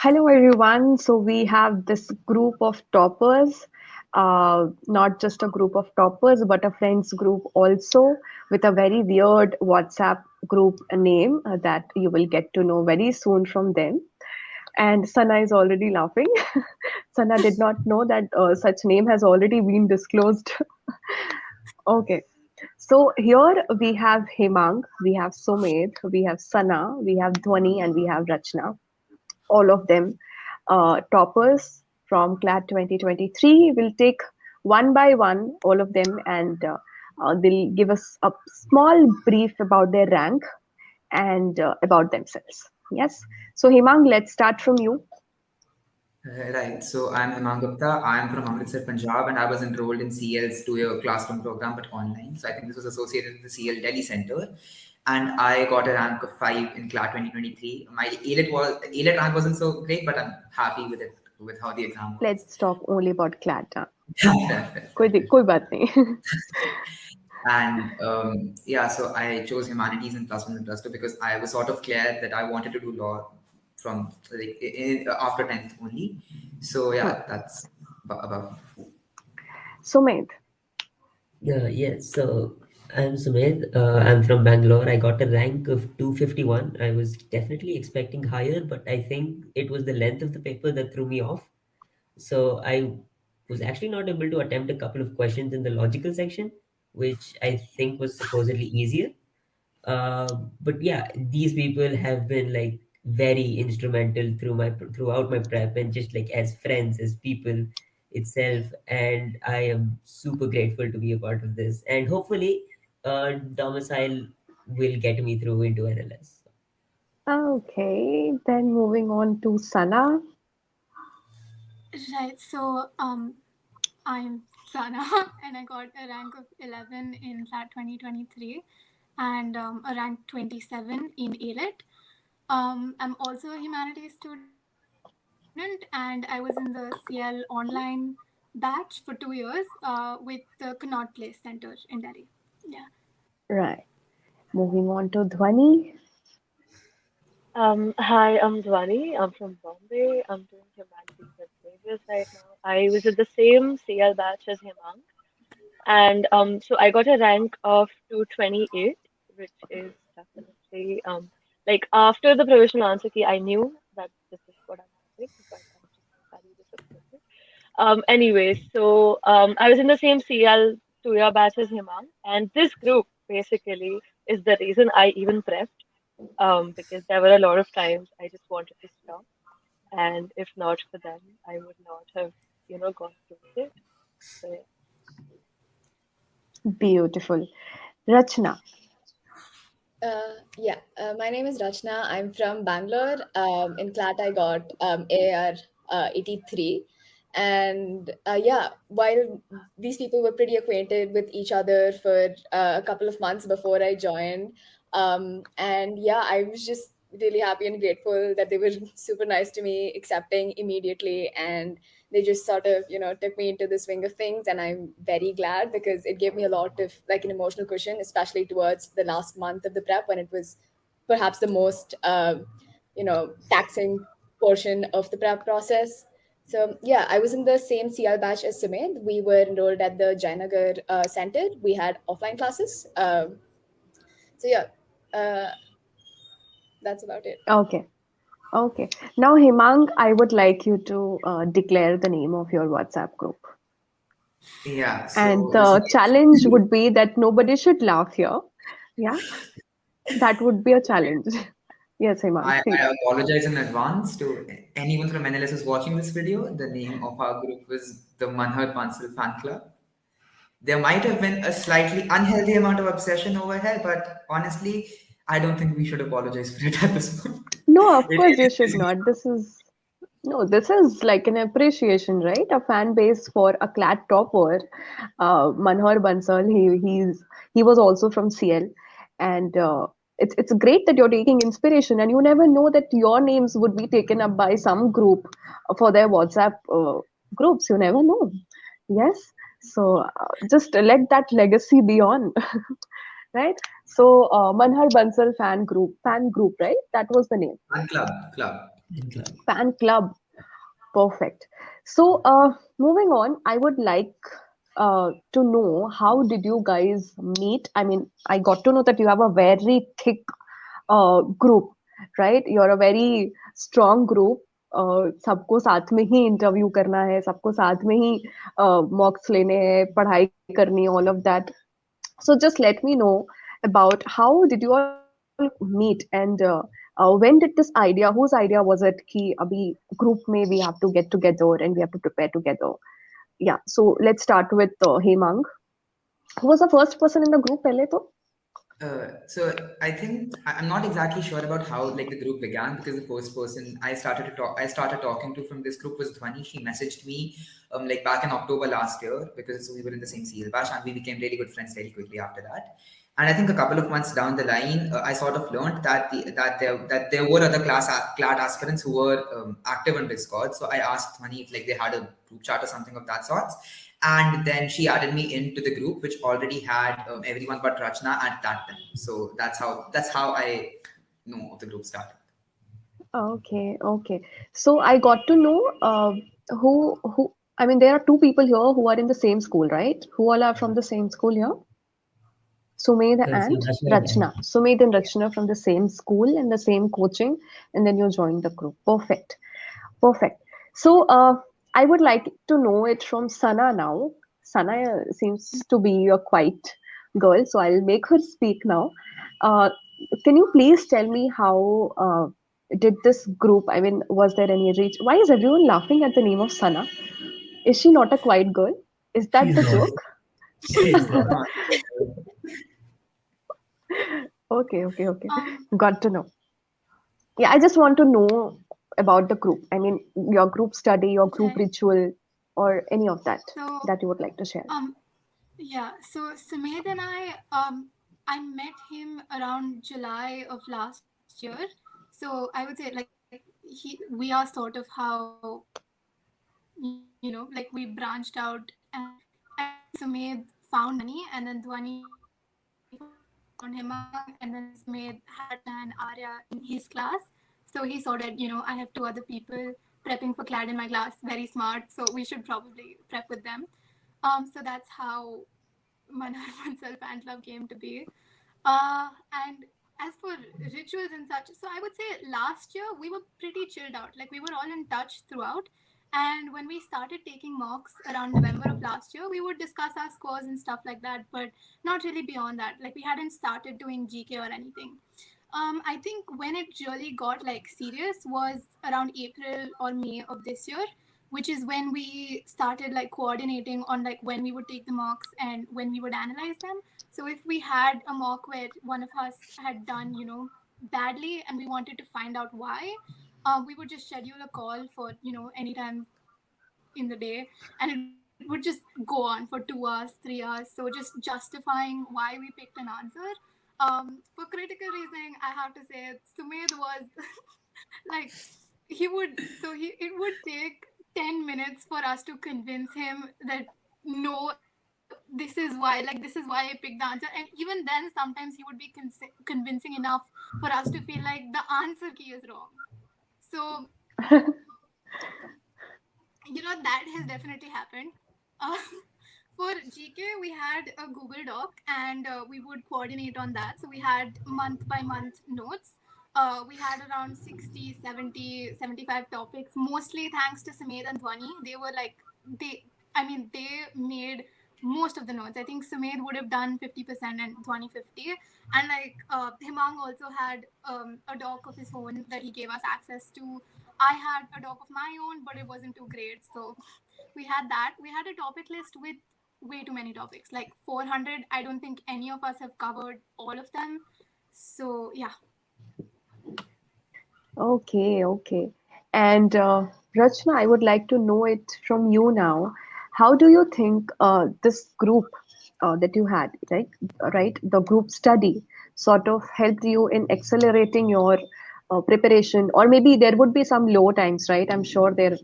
Hello, everyone. So we have this group of toppers, not just a group of toppers, but a friends group also with a very weird WhatsApp group name that you will get to know very soon from them. And Sana is already laughing. Sana did not know that such name has already been disclosed. Okay. So here we have Hemang, we have Sumedh, we have Sana, we have Dhwani, and we have Rachana, all of them toppers from CLAT 2023. We'll take one by one all of them and they'll give us a small brief about their rank and about themselves. Yes. So Hemang, let's start from you. Right. So I'm Hemaang Gupta. I'm from Amritsar, Punjab, and I was enrolled in CL's two-year classroom program, but online. So I think this was associated with the CL Delhi Center, and I got a rank of 5 in CLAT 2023. My AILET rank wasn't so great, but I'm happy with it with how the exam was. Let's talk only about CLAT. Definitely. कोई बात नहीं. And yeah, so I chose humanities in plus one and plus two because I was sort of clear that I wanted to do law from like after 10th only. So yeah, that's about. Sumedh. Yes, so I'm Sumedh. I'm from Bangalore. I got a rank of 251. I was definitely expecting higher, but I think it was the length of the paper that threw me off. So I was actually not able to attempt a couple of questions in the logical section, which I think was supposedly easier. But yeah, these people have been like very instrumental throughout my prep and just like as friends, as people itself. And I am super grateful to be a part of this. And hopefully, domicile will get me through into NLS. Okay, then moving on to Sana. Right. I'm Sana, and I got a rank of 11 in CLAT 2023 and a rank 27 in AILET. I'm also a humanities student, and I was in the CL online batch for 2 years with the Connaught Place Center in Delhi. Yeah. Right. Moving on to Dhwani. Hi, I'm Dhwani. I'm from Bombay. I'm doing humanities and languages right now. I was at the same CL batch as Hemang, and so I got a rank of 228, which is definitely like after the provisional answer key, I knew that this is what I'm having, but I'm just very disappointed. Anyways, so I was in the same CL 2-year batch as Hemang, and this group basically is the reason I even prepped because there were a lot of times I just wanted to stop, and if not for them, I would not have, gone through with it. So yeah. Beautiful. Rachna. My name is Rachana. I'm from Bangalore. In CLAT, I got AR 83. And while these people were pretty acquainted with each other for a couple of months before I joined, I was just really happy and grateful that they were super nice to me, accepting immediately, and they just sort of took me into the swing of things, and I'm very glad because it gave me a lot of like an emotional cushion, especially towards the last month of the prep when it was perhaps the most taxing portion of the prep process. So yeah, I was in the same CL batch as Sumedh. We were enrolled at the Jainagar Center. We had offline classes. So yeah, uh, that's about it. Okay. Okay. Now, Hemang, I would like you to declare the name of your WhatsApp group. Yeah. And So the challenge would be that nobody should laugh here. Yeah, that would be a challenge. Yes, Hemang, I please. apologize in advance to anyone from NLS who's watching this video. The name of our group was the Manhar Pansal Fan Club. There might have been a slightly unhealthy amount of obsession over here, but honestly, I don't think we should apologize for it at this point. No, of It course you really should is. not. This is like an appreciation, right? A fan base for a CLAT topper, Manhar Bansal. He was also from CL, and it's great that you're taking inspiration, and you never know that your names would be taken up by some group for their WhatsApp groups. You never know. Yes, so just let that legacy be on. right? So Manhar Bansal fan group, right? That was the name. And club. In club. Fan club. Perfect. So, moving on, I would like to know, how did you guys meet? I mean, I got to know that you have a very thick group, right? You're a very strong group. सबको साथ में ही interview करना है, सबको साथ में ही मॉक्स लेने हैं, पढ़ाई करनी, all of that. So just let me know about how did you all meet, and when did this idea, whose idea was it कि अभी group में we have to get together and we have to prepare together. Yeah, so let's start with Hemang. Who was the first person in the group पहले तो? So I think I'm not exactly sure about how like the group began, because the first person I started talking to from this group was Dhwani. She messaged me like back in October last year, because we were in the same CL batch and we became really good friends very quickly after that. And I think a couple of months down the line, I sort of learned that there were other CLAT aspirants who were active on Discord. So I asked Dhwani if like they had a group chat or something of that sort. And then she added me into the group, which already had everyone but Rachana at that time. So that's how I know of the group started. Okay, okay. So I got to know who. I mean, there are two people here who are in the same school, right? Who all are from the same school here? Sumedh So and Rachana, Rachana. Sumedh and Rachana from the same school and the same coaching, and then you joined the group. Perfect. Perfect. So I would like to know it from Sana now. Sana seems to be a quiet girl, so I'll make her speak now. Uh, can you please tell me how did this group? I mean, was there any reach? Why is everyone laughing at the name of Sana? Is she not a quiet girl? Is that she's the not. joke? It's not. Okay, okay, okay. Um, Got to know. Yeah, I just want to know about the group. I mean, your group study, your group right. ritual, or any of that So, that you would like to share. yeah. So Sumedh and I met him around July of last year. So I would say like we are sort of how, like we branched out, and I think Sumedh found Dhwani, and then Dhwani found Hemang, and then Sumedh had Rachana and Arya in his class. So he saw that, I have two other people prepping for CLAD in my class, very smart, so we should probably prep with them. So that's how Manhar Bansal Fan Club came to be. And as for rituals and such, so I would say last year we were pretty chilled out. Like we were all in touch throughout. And when we started taking mocks around November of last year, we would discuss our scores and stuff like that, but not really beyond that. Like we hadn't started doing GK or anything. I think when it really got like serious was around April or May of this year, which is when we started like coordinating on like when we would take the mocks and when we would analyze them. So if we had a mock where one of us had done, badly and we wanted to find out why, we would just schedule a call for, any time in the day, and it would just go on for 2 hours, 3 hours. So just justifying why we picked an answer. For critical reasoning, I have to say Sumedh was like it would take 10 minutes for us to convince him that no, this is why I picked the answer. And even then sometimes he would be convincing enough for us to feel like the answer key is wrong. So that has definitely happened. uh, for GK we had a Google Doc, and we would coordinate on that. So we had month by month notes. We had around 60, 70, 75 topics, mostly thanks to Sumedh and Dhwani. They were like, they made most of the notes. I think Sumedh would have done 50% and Dhwani 50. And like Hemang also had a doc of his own that he gave us access to. I had a doc of my own, but it wasn't too great. So we had that. We had a topic list with way too many topics, like 400. I don't think any of us have covered all of them. So yeah. Okay, okay. And Rachna, I would like to know it from you now. How do you think this group that you had, right, the group study sort of helped you in accelerating your preparation? Or maybe there would be some low times, right? I'm sure there,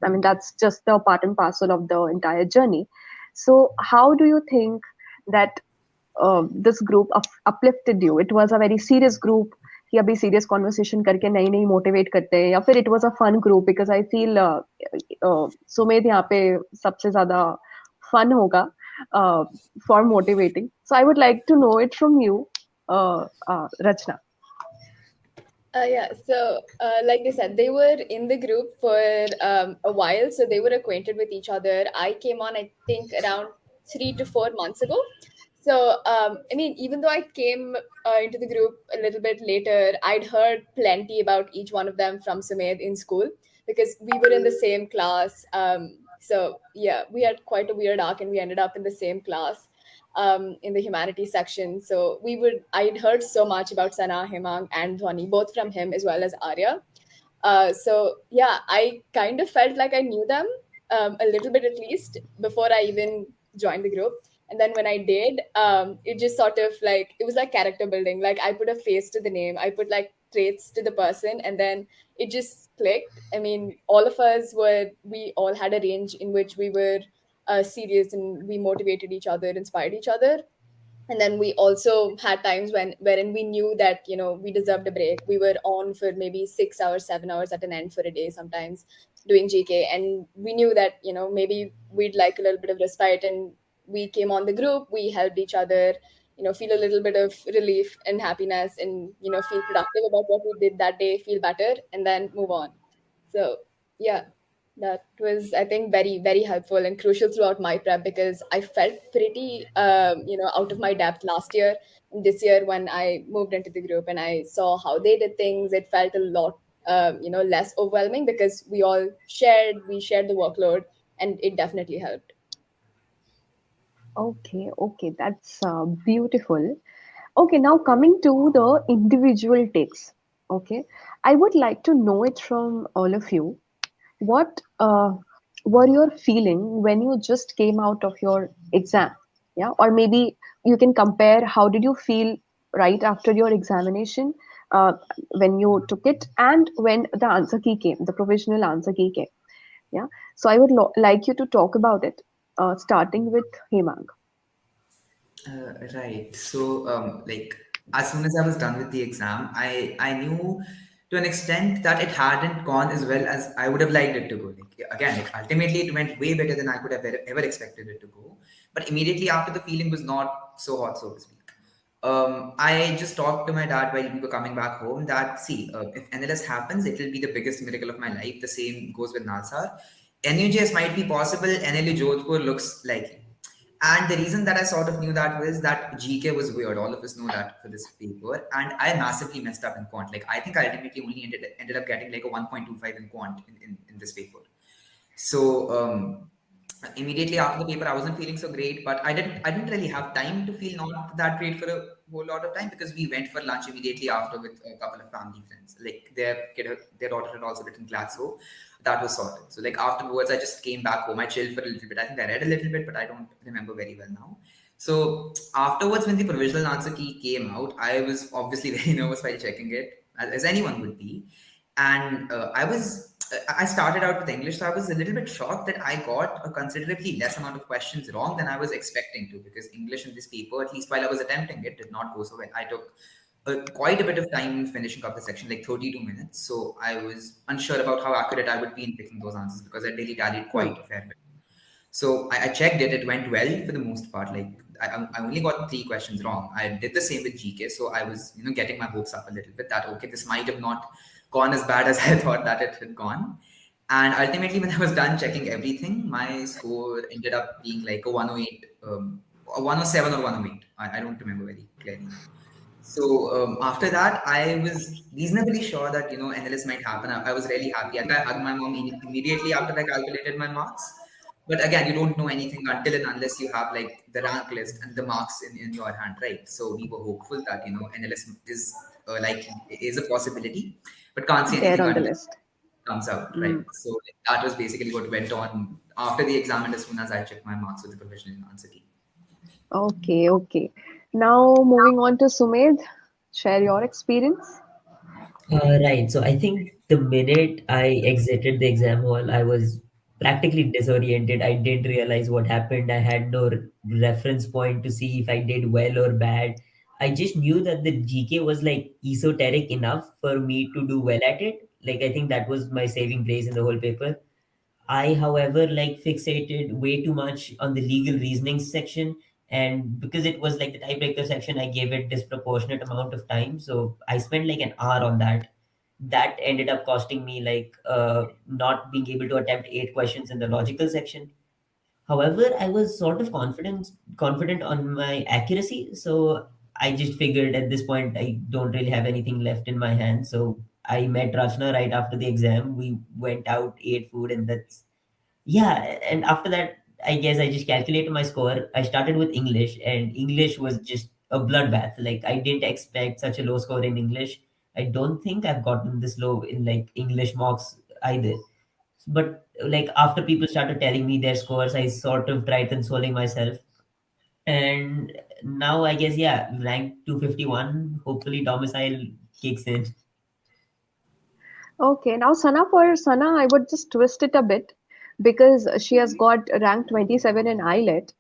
I mean, that's just the part and parcel of the entire journey. So, how do you think that this group uplifted you? It was a very serious group कि अभी serious conversation करके नई नई motivate करते हैं, या फिर it was a fun group? Because I feel Sumedh यहाँ पे सबसे ज़्यादा fun होगा for motivating. So I would like to know it from you, Rachana. Yeah, so like I said, they were in the group for a while, so they were acquainted with each other. I came on, I think, around 3 to 4 months ago. So, I mean, even though I came into the group a little bit later, I'd heard plenty about each one of them from Sumedh in school because we were in the same class. So, yeah, we had quite a weird arc and we ended up in the same class in the humanities section. So I'd heard so much about Sana, Hemaang, and Dhwani, both from him as well as Arya. So yeah, I kind of felt like I knew them a little bit at least before I even joined the group. And then when I did, it just sort of like, it was like character building. Like I put a face to the name, I put like traits to the person, and then it just clicked. I mean, we all had a range in which we were serious and we motivated each other, inspired each other. And then we also had times wherein we knew that we deserved a break. We were on for maybe 6 hours, 7 hours at an end for a day sometimes doing GK, and we knew that maybe we'd like a little bit of respite, and we came on the group, we helped each other feel a little bit of relief and happiness, and feel productive about what we did that day, feel better, and then move on. So yeah, that was, I think, very, very helpful and crucial throughout my prep because I felt pretty, out of my depth last year. And this year, when I moved into the group and I saw how they did things, it felt a lot, less overwhelming because we shared the workload, and it definitely helped. Okay, that's beautiful. Okay, now coming to the individual takes. Okay, I would like to know it from all of you. What were your feeling when you just came out of your exam? Yeah, or maybe you can compare how did you feel right after your examination when you took it and when the answer key came, the provisional answer key came. Yeah, so I would like you to talk about it, starting with Hemang. Right. So, like, as soon as I was done with the exam, I knew to an extent that it hadn't gone as well as I would have liked it to go. Like, again, like, ultimately, it went way better than I could have ever expected it to go. But immediately after, the feeling was not so hot, so to speak. I just talked to my dad while we were coming back home that, see, if NLS happens, it will be the biggest miracle of my life. The same goes with Nalsar. NUJS might be possible, NLU Jodhpur looks likely. And the reason that I sort of knew that was that GK was weird. All of us know that for this paper. And I massively messed up in quant. Like, I think I ultimately only ended up getting like a 1.25 in quant in this paper. So immediately after the paper, I wasn't feeling so great, but I didn't really have time to feel not that great for a whole lot of time because we went for lunch immediately after with a couple of family friends. Like their daughter had also written CLAT, so that was sorted. So like afterwards, I just came back home. I chilled for a little bit. I think I read a little bit, but I don't remember very well now. So afterwards, when the provisional answer key came out, I was obviously very nervous while checking it, as anyone would be. And I started out with English, so I was a little bit shocked that I got a considerably less amount of questions wrong than I was expecting to, because English in this paper, at least while I was attempting it, did not go so well. I took quite a bit of time in finishing up the section, like 32 minutes. So I was unsure about how accurate I would be in picking those answers because I daily tallied quite a fair bit. So I checked it. It went well for the most part. Like I only got 3 questions wrong. I did the same with GK. So I was, getting my hopes up a little bit that, okay, this might have not gone as bad as I thought that it had gone. And ultimately, when I was done checking everything, my score ended up being like a 108, a 107 or 108. I don't remember very clearly. So after that, I was reasonably sure that NLS might happen. I was really happy. I think I hugged my mom immediately after I calculated my marks. But again, you don't know anything until and unless you have like the rank list and the marks in your hand, right? So we were hopeful that NLS is a possibility, but can't say There anything on the until it list. comes out, right? So that was basically what went on after the exam, and as soon as I checked my marks with the provisional answer key. Okay. Now moving on to Sumedh, share your experience. Right. So I think the minute I exited the exam hall, I was practically disoriented. I didn't realize what happened. I had no reference point to see if I did well or bad. I just knew that the GK was like esoteric enough for me to do well at it. Like, I think that was my saving grace in the whole paper. I, however, like fixated way too much on the legal reasoning section, and because it was like the tiebreaker section, I gave it disproportionate amount of time. So I spent like an hour on that. That ended up costing me like not being able to attempt 8 questions in the logical section. However, I was sort of confident on my accuracy, so I just figured at this point I don't really have anything left in my hands. So I met Rachana right after the exam. We went out, ate food, and that's yeah. And after that, I guess I just calculated my score. I started with English, and English was just a bloodbath. Like, I didn't expect such a low score in English. I don't think I've gotten this low in like English mocks either. But like after people started telling me their scores, I sort of tried consoling myself. And now I guess, yeah, rank 251. Hopefully domicile kicks in. Okay, now for Sana, I would just twist it a bit because she has Mhm. got rank 27 in IELET.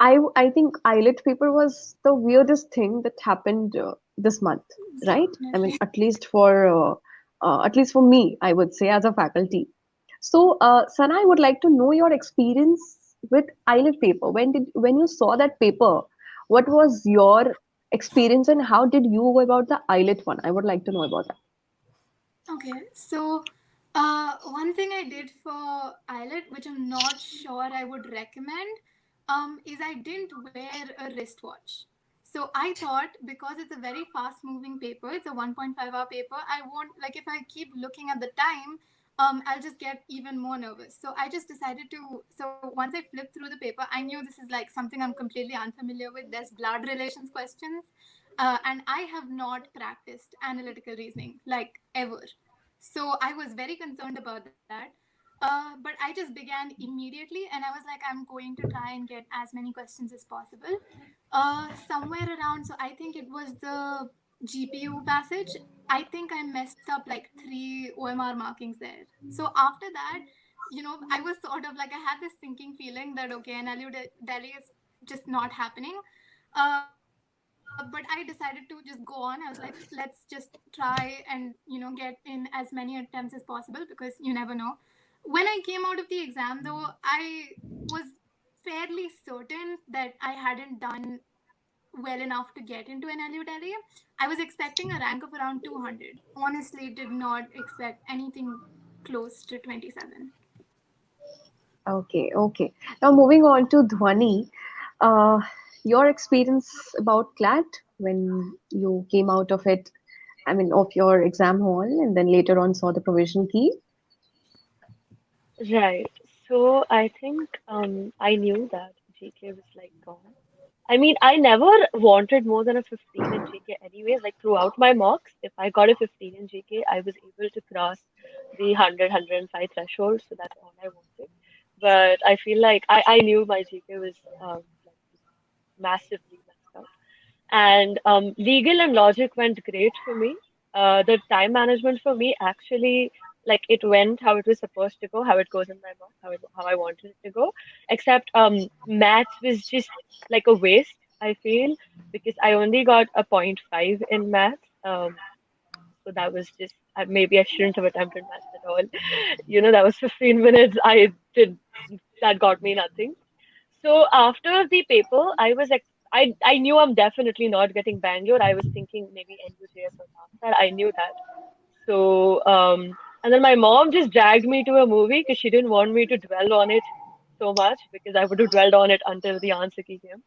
I think IELET paper was the weirdest thing that happened this month, right? I mean, Definitely. at least for me, I would say as a faculty. So, Sana, I would like to know your experience with IELET paper. When you saw that paper, what was your experience and how did you go about the IELET one? I would like to know about that. Okay, so one thing I did for Eyelet, which I'm not sure I would recommend, is I didn't wear a wristwatch. So I thought because it's a very fast moving paper, it's a 1.5-hour paper, I won't, like, if I keep looking at the time, I'll just get even more nervous. So I just decided to, so once I flipped through the paper, I knew this is like something I'm completely unfamiliar with. There's blood relations questions. And I have not practiced analytical reasoning like ever. So I was very concerned about that. But I just began immediately and I was like, I'm going to try and get as many questions as possible. Somewhere around, so I think it was the GPU passage. I think I messed up like 3 OMR markings there. So after that, I was sort of like, I had this sinking feeling that, okay, NLU Delhi is just not happening. But I decided to just go on. I was like, let's just try and get in as many attempts as possible because you never know. When I came out of the exam, though, I was fairly certain that I hadn't done well enough to get into NLU Delhi. I was expecting a rank of around 200. Honestly, did not expect anything close to 27. Okay, okay. Now moving on to Dhwani, uh, your experience about CLAT when you came out of it, I mean, of your exam hall, and then later on saw the provisional key. Right. So I think I knew that GK was like gone. I mean, I never wanted more than a 15 in GK anyways. Like throughout my mocks, if I got a 15 in GK, I was able to cross the 100, threshold. So that's all I wanted. But I feel like I knew my GK was like just massively messed up. And legal and logic went great for me. The time management for me actually, like it went how it was supposed to go, how it goes in my mouth, how I wanted it to go. Except maths was just like a waste, I feel, because I only got a point 0.5 in maths. So that was just maybe I shouldn't have attempted maths at all. That was 15 minutes. I did that got me nothing. So after the paper, I knew I'm definitely not getting Bangalore. I was thinking maybe NUJS or that. I knew that. So and then my mom just dragged me to a movie because she didn't want me to dwell on it so much because I would have dwelled on it until the answer key came.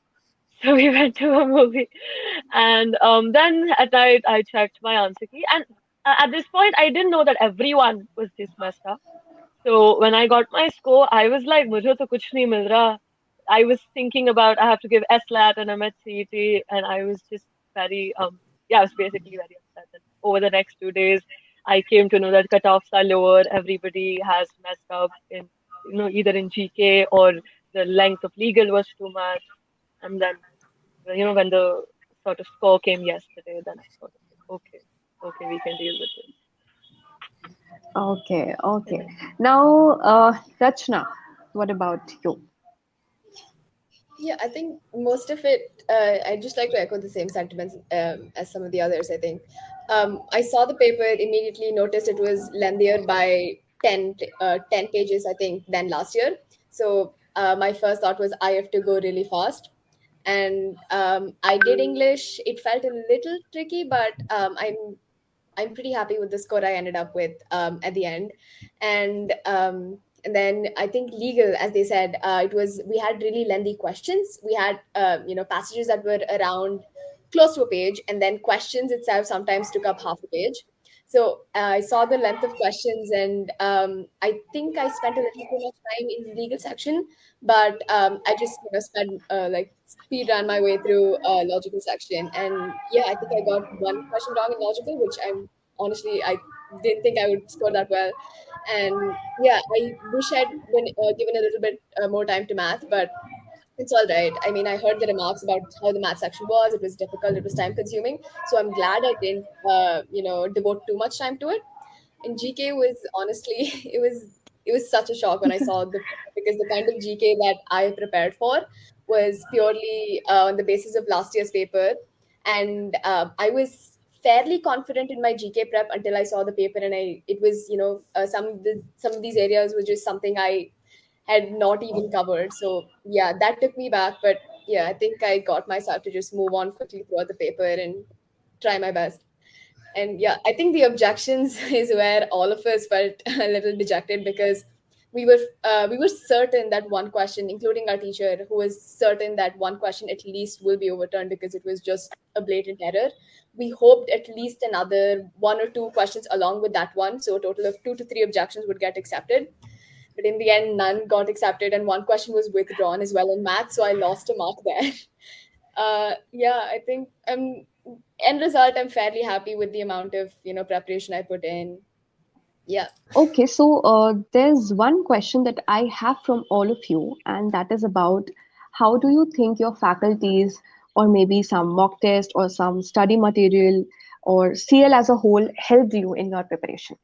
So we went to a movie, and then at night I checked my answer key, and at this point I didn't know that everyone was this messed up. So when I got my score, I was like, "Mujhe to kuch nahi mil raha." I was thinking about I have to give SLAT and I'm at CET, and I was just very yeah, I was basically very upset. And over the next 2 days, I came to know that cutoffs are lower. Everybody has messed up in either in GK or the length of legal was too much. And then when the sort of score came yesterday, then I sort of like, okay, we can deal with Okay, it. okay. Now, Rachna, What about you? Yeah, I think most of it, I'd just like to echo the same sentiments as some of the others, I think. I saw the paper, immediately noticed it was lengthier by 10 pages, I think, than last year. So my first thought was I have to go really fast. And I did English. It felt a little tricky, but I'm pretty happy with the score I ended up with at the end. And then I think legal, as they said, it was we had really lengthy questions. We had passages that were around close to a page, and then questions itself sometimes took up half a page. So I saw the length of questions, and I think I spent a little too much time in the legal section, but I just spent like speed ran my way through logical section, and yeah, I think I got one question wrong in logical, which I'm honestly I didn't think I would score that well, and yeah, I wish I'd been given a little bit more time to math, but it's all right. I mean, I heard the remarks about how the math section was. It was difficult. It was time consuming. So I'm glad I didn't, devote too much time to it. And GK was honestly, it was such a shock when I saw the because the kind of GK that I prepared for was purely on the basis of last year's paper, and I was fairly confident in my GK prep until I saw the paper, and it was some of these areas were just something I had not even covered. So yeah, that took me back, but yeah, I think I got myself to just move on quickly throughout the paper and try my best. And yeah, I think the objections is where all of us felt a little dejected because we were certain that one question, including our teacher, who was certain that one question at least will be overturned because it was just a blatant error. We hoped at least another one or two questions along with that one, so a total of 2 to 3 objections would get accepted. But in the end, none got accepted, and one question was withdrawn as well in math, so I lost a mark there. Yeah, I think end result, I'm fairly happy with the amount of preparation I put in. Yeah. Okay, so there's one question that I have from all of you, and that is about how do you think your faculties, or maybe some mock test, or some study material, or CL as a whole, helped you in your preparation?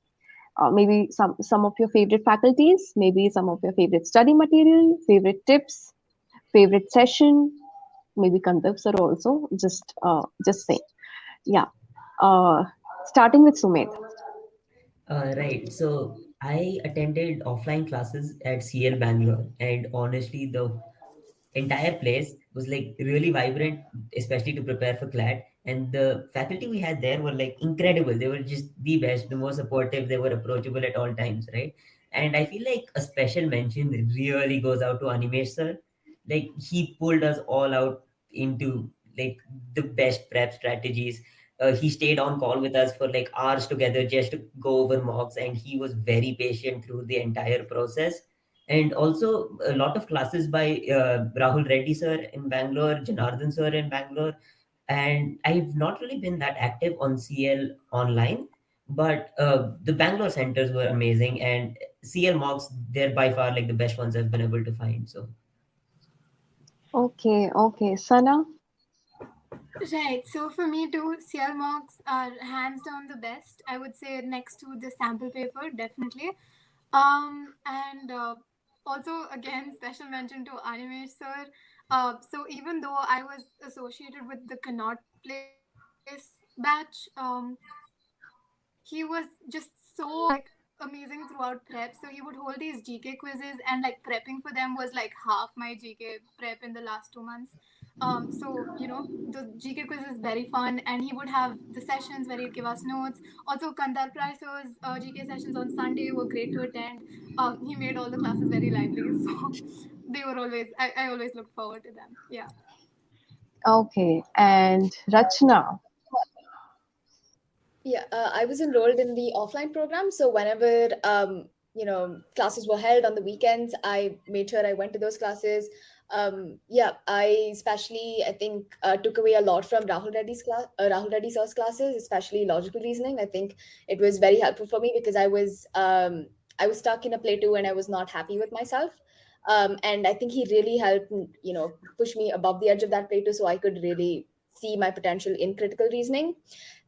Maybe some of your favorite faculties, maybe some of your favorite study material, favorite tips, favorite session, maybe concepts are also just say. Yeah. Uh, Starting with Sumedh. Right. So I attended offline classes at CL Bangalore, and honestly, the entire place was like really vibrant, especially to prepare for CLAT. And the faculty we had there were like incredible. They were just the best, the most supportive. They were approachable at all times, right? And I feel like a special mention really goes out to Animesh sir. Like he pulled us all out into like the best prep strategies. He stayed on call with us for like hours together just to go over mocks, and he was very patient through the entire process. And also a lot of classes by Rahul Reddy sir in Bangalore, Janardhan sir in Bangalore. And I've not really been that active on CL online, but the Bangalore centers were amazing, and CL mocks, they're by far like the best ones I've been able to find. So Okay, okay. Sana? Right. So for me too, CL marks are hands down the best. I would say next to the sample paper, definitely. And also again, special mention to Animesh sir. So even though I was associated with the Connaught Place batch, he was just so amazing throughout prep. So he would hold these GK quizzes, and like prepping for them was like half my GK prep in the last 2 months. So the GK quiz is very fun, and he would have the sessions where he'd give us notes. Also, Kandar Pricer's GK sessions on Sunday were great to attend. He made all the classes very lively, so they were always I always looked forward to them. Yeah. Okay. And Rachna? Yeah, I was enrolled in the offline program, so whenever classes were held on the weekends, I made sure I went to those classes. Yeah, I especially I think took away a lot from Rahul Reddy sir's classes, especially logical reasoning. I think it was very helpful for me because I was stuck in a plateau and I was not happy with myself. And I think he really helped, push me above the edge of that plateau so I could really see my potential in critical reasoning.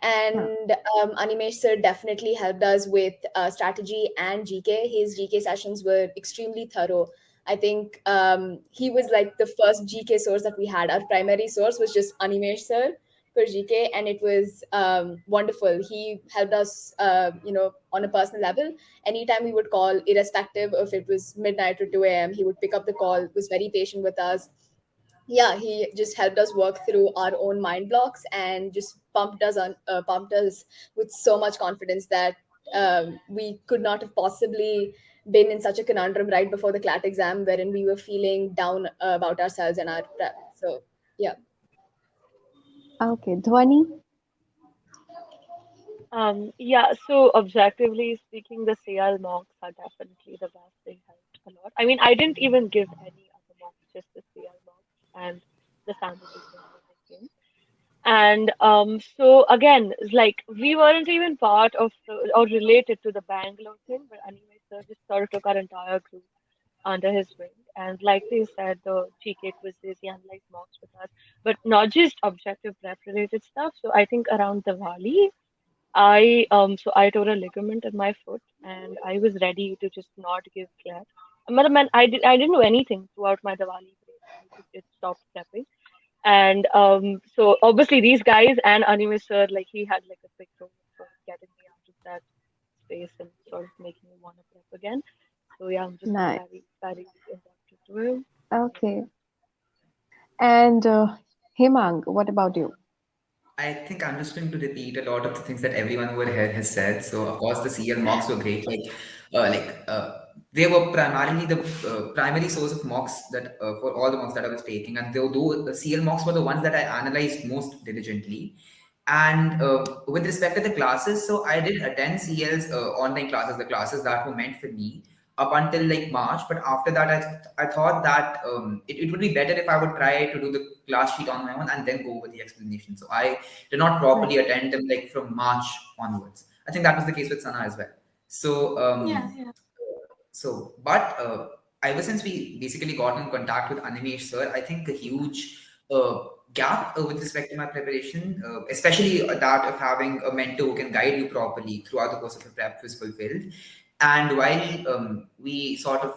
Yeah. And Animesh sir definitely helped us with strategy and GK. His GK sessions were extremely thorough. I think he was like the first GK source that we had. Our primary source was just Animesh sir for GK, and it was wonderful. He helped us, on a personal level. Anytime we would call, irrespective if it was midnight or 2 a.m., he would pick up the call, was very patient with us. Yeah, he just helped us work through our own mind blocks and just pumped us with so much confidence that we could not have possibly been in such a conundrum right before the CLAT exam, wherein we were feeling down about ourselves and our prep. So yeah. Okay, Dhwani. Yeah, so objectively speaking, the CL mocks are definitely the best. They helped a lot. I mean, I didn't even give any other mocks, just the CL mocks and the standard exam when they came. And so again, it's like we weren't even part of or related to the Bangalore thing, but anyway, sir just sort of took our entire group under his wing. And like they said, the GK quizzes, he analyzed mocks with us, but not just objective prep related stuff. So I think around Diwali, I tore a ligament in my foot and I was ready to just not give CLAT. Man, I didn't do anything throughout my Diwali break. I just stopped prepping. And so obviously these guys and Animesh sir, like he had like a big role in sort of getting me out of that space and sort of making me want to prep again. So yeah, I'm just Nice. very, very indebted to him. Okay. And Hemang, what about you? I think I'm just going to repeat a lot of the things that everyone over here has said. So of course the CL mocks were great. They were primarily the primary source of mocks that for all the mocks that I was taking, and though the CL mocks were the ones that I analyzed most diligently. And with respect to the classes, so I did attend CL's online classes, the classes that were meant for me up until like March. But after that, I thought that it would be better if I would try to do the class sheet on my own and then go over the explanation. So I did not properly Right. attend them like from March onwards. I think that was the case with Sana as well. So Yeah, yeah. but ever since we basically got in contact with Animesh sir, I think a huge gap with respect to my preparation, especially that of having a mentor who can guide you properly throughout the course of the prep, was fulfilled. And while we sort of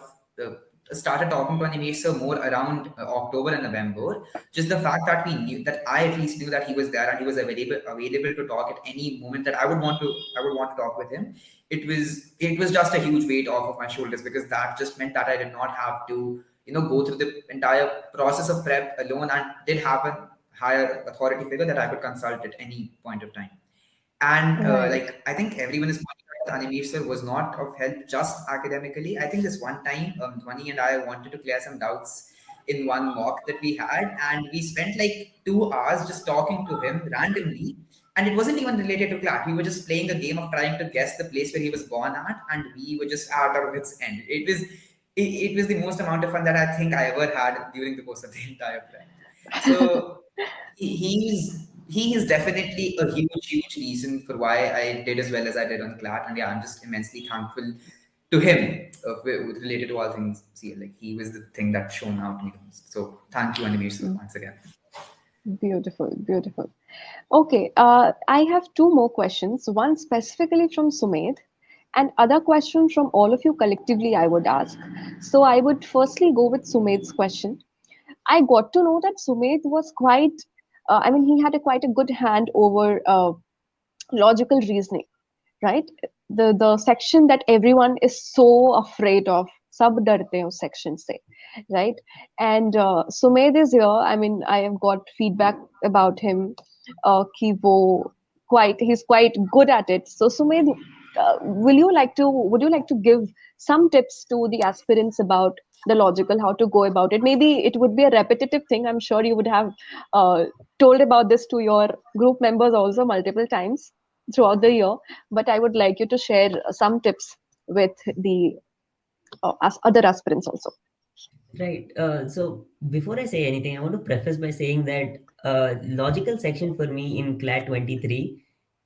started talking to Animesh sir more around October and November, just the fact that we knew that I at least knew that he was there and he was available to talk at any moment that I would want to talk with him. It was just a huge weight off of my shoulders, because that just meant that I did not have to go through the entire process of prep alone, and did have a higher authority figure that I could consult at any point of time. And Right. I think everyone is pointing out that Animesh sir was not of help just academically. I think this one time, Dhwani and I wanted to clear some doubts in one mock that we had, and we spent like 2 hours just talking to him randomly. And it wasn't even related to CLAT. We were just playing a game of trying to guess the place where he was born at, and we were just at our wits' end. It was the most amount of fun that I think I ever had during the course of the entire prep. So he is definitely a huge reason for why I did as well as I did on CLAT, and yeah, I'm just immensely thankful to him related to all things. See, like he was the thing that shone out me most. So thank you, Animesh, sir, once again. Beautiful, beautiful. Okay, I have two more questions. One specifically from Sumedh, and other question from all of you collectively. I would ask. So I would firstly go with Sumedh's question. I got to know that Sumedh was quite. I mean, he had a quite a good hand over logical reasoning, right? The section that everyone is so afraid of, sab darte hain us section se, right? And Sumedh is here. I mean, I have got feedback about him, ki wo he's quite good at it. So Sumedh, would you like to give some tips to the aspirants about the logical, how to go about it? Maybe it would be a repetitive thing. I'm sure you would have told about this to your group members also multiple times throughout the year, but I would like you to share some tips with the other aspirants also. Right. So before I say anything, I want to preface by saying that logical section for me in CLAT 23,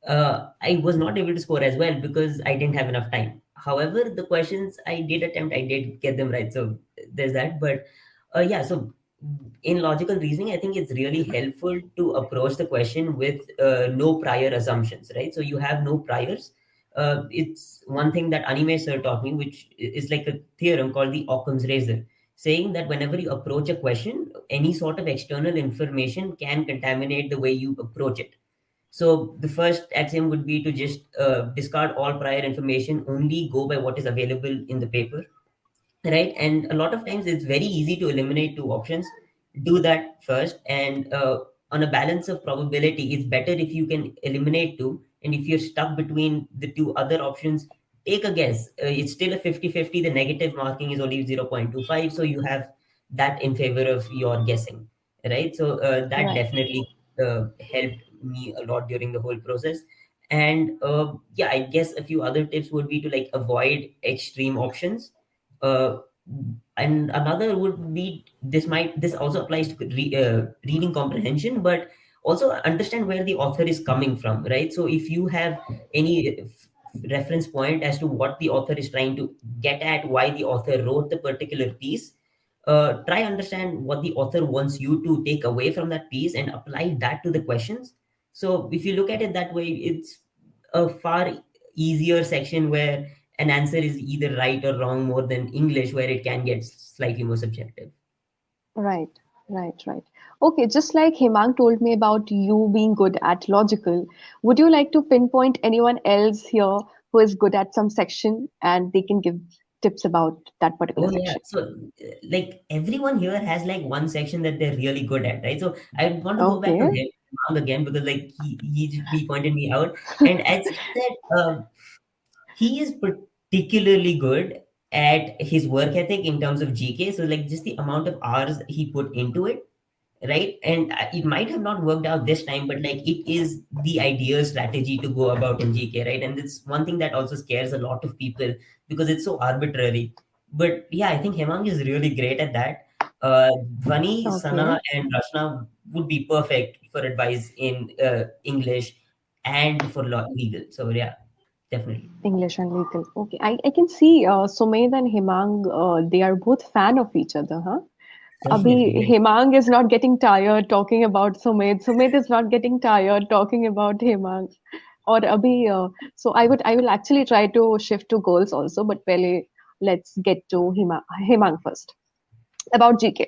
I was not able to score as well because I didn't have enough time. However, the questions I did attempt, I did get them right. So there's that. But yeah, so in logical reasoning, I think it's really helpful to approach the question with no prior assumptions, right? So you have no priors. It's one thing that Animesh sir taught me, which is like a theorem called the Occam's razor. saying that whenever you approach a question, any sort of external information can contaminate the way you approach it. So the first axiom would be to just discard all prior information, only go by what is available in the paper, right? And a lot of times it's very easy to eliminate two options. Do that first, and on a balance of probability, it's better if you can eliminate two, and if you're stuck between the two other options, take a guess. It's still a 50-50. The negative marking is only 0.25, so you have that in favor of your guessing, right? So that Right. definitely helped me a lot during the whole process. And yeah, I guess a few other tips would be to like avoid extreme options. uh, and another would be, this also applies to reading comprehension, but also understand where the author is coming from, right? So if you have any reference point as to what the author is trying to get at, why the author wrote the particular piece, try understand what the author wants you to take away from that piece and apply that to the questions. So if you look at it that way, it's a far easier section where an answer is either right or wrong, more than English, where it can get slightly more subjective. Right, right. Okay, just like Hemang told me about you being good at logical, would you like to pinpoint anyone else here who is good at some section and they can give tips about that particular Oh yeah. section? So like everyone here has like one section that they're really good at, right? So I want to go back to Okay, him again, because like he pointed me out, and as he said, he is particularly good at his work ethic in terms of GK. So like just the amount of hours he put into it, right? And it might have not worked out this time, but like it is the ideal strategy to go about in GK, right? And it's one thing that also scares a lot of people because it's so arbitrary. But yeah, I think Hemang is really great at that. Dhwani, okay. Sana, and Rachana would be perfect for advice in English and for legal. So yeah, definitely. English and legal. Okay, I can see Sumedh and Hemang, they are both fan of each other, huh? Abhi, Definitely. Hemang is not getting tired talking about Sumedh. Sumedh is not getting tired talking about Hemang. Or Abhi, I will actually try to shift to goals also, but pehle let's get to Hemang first about GK.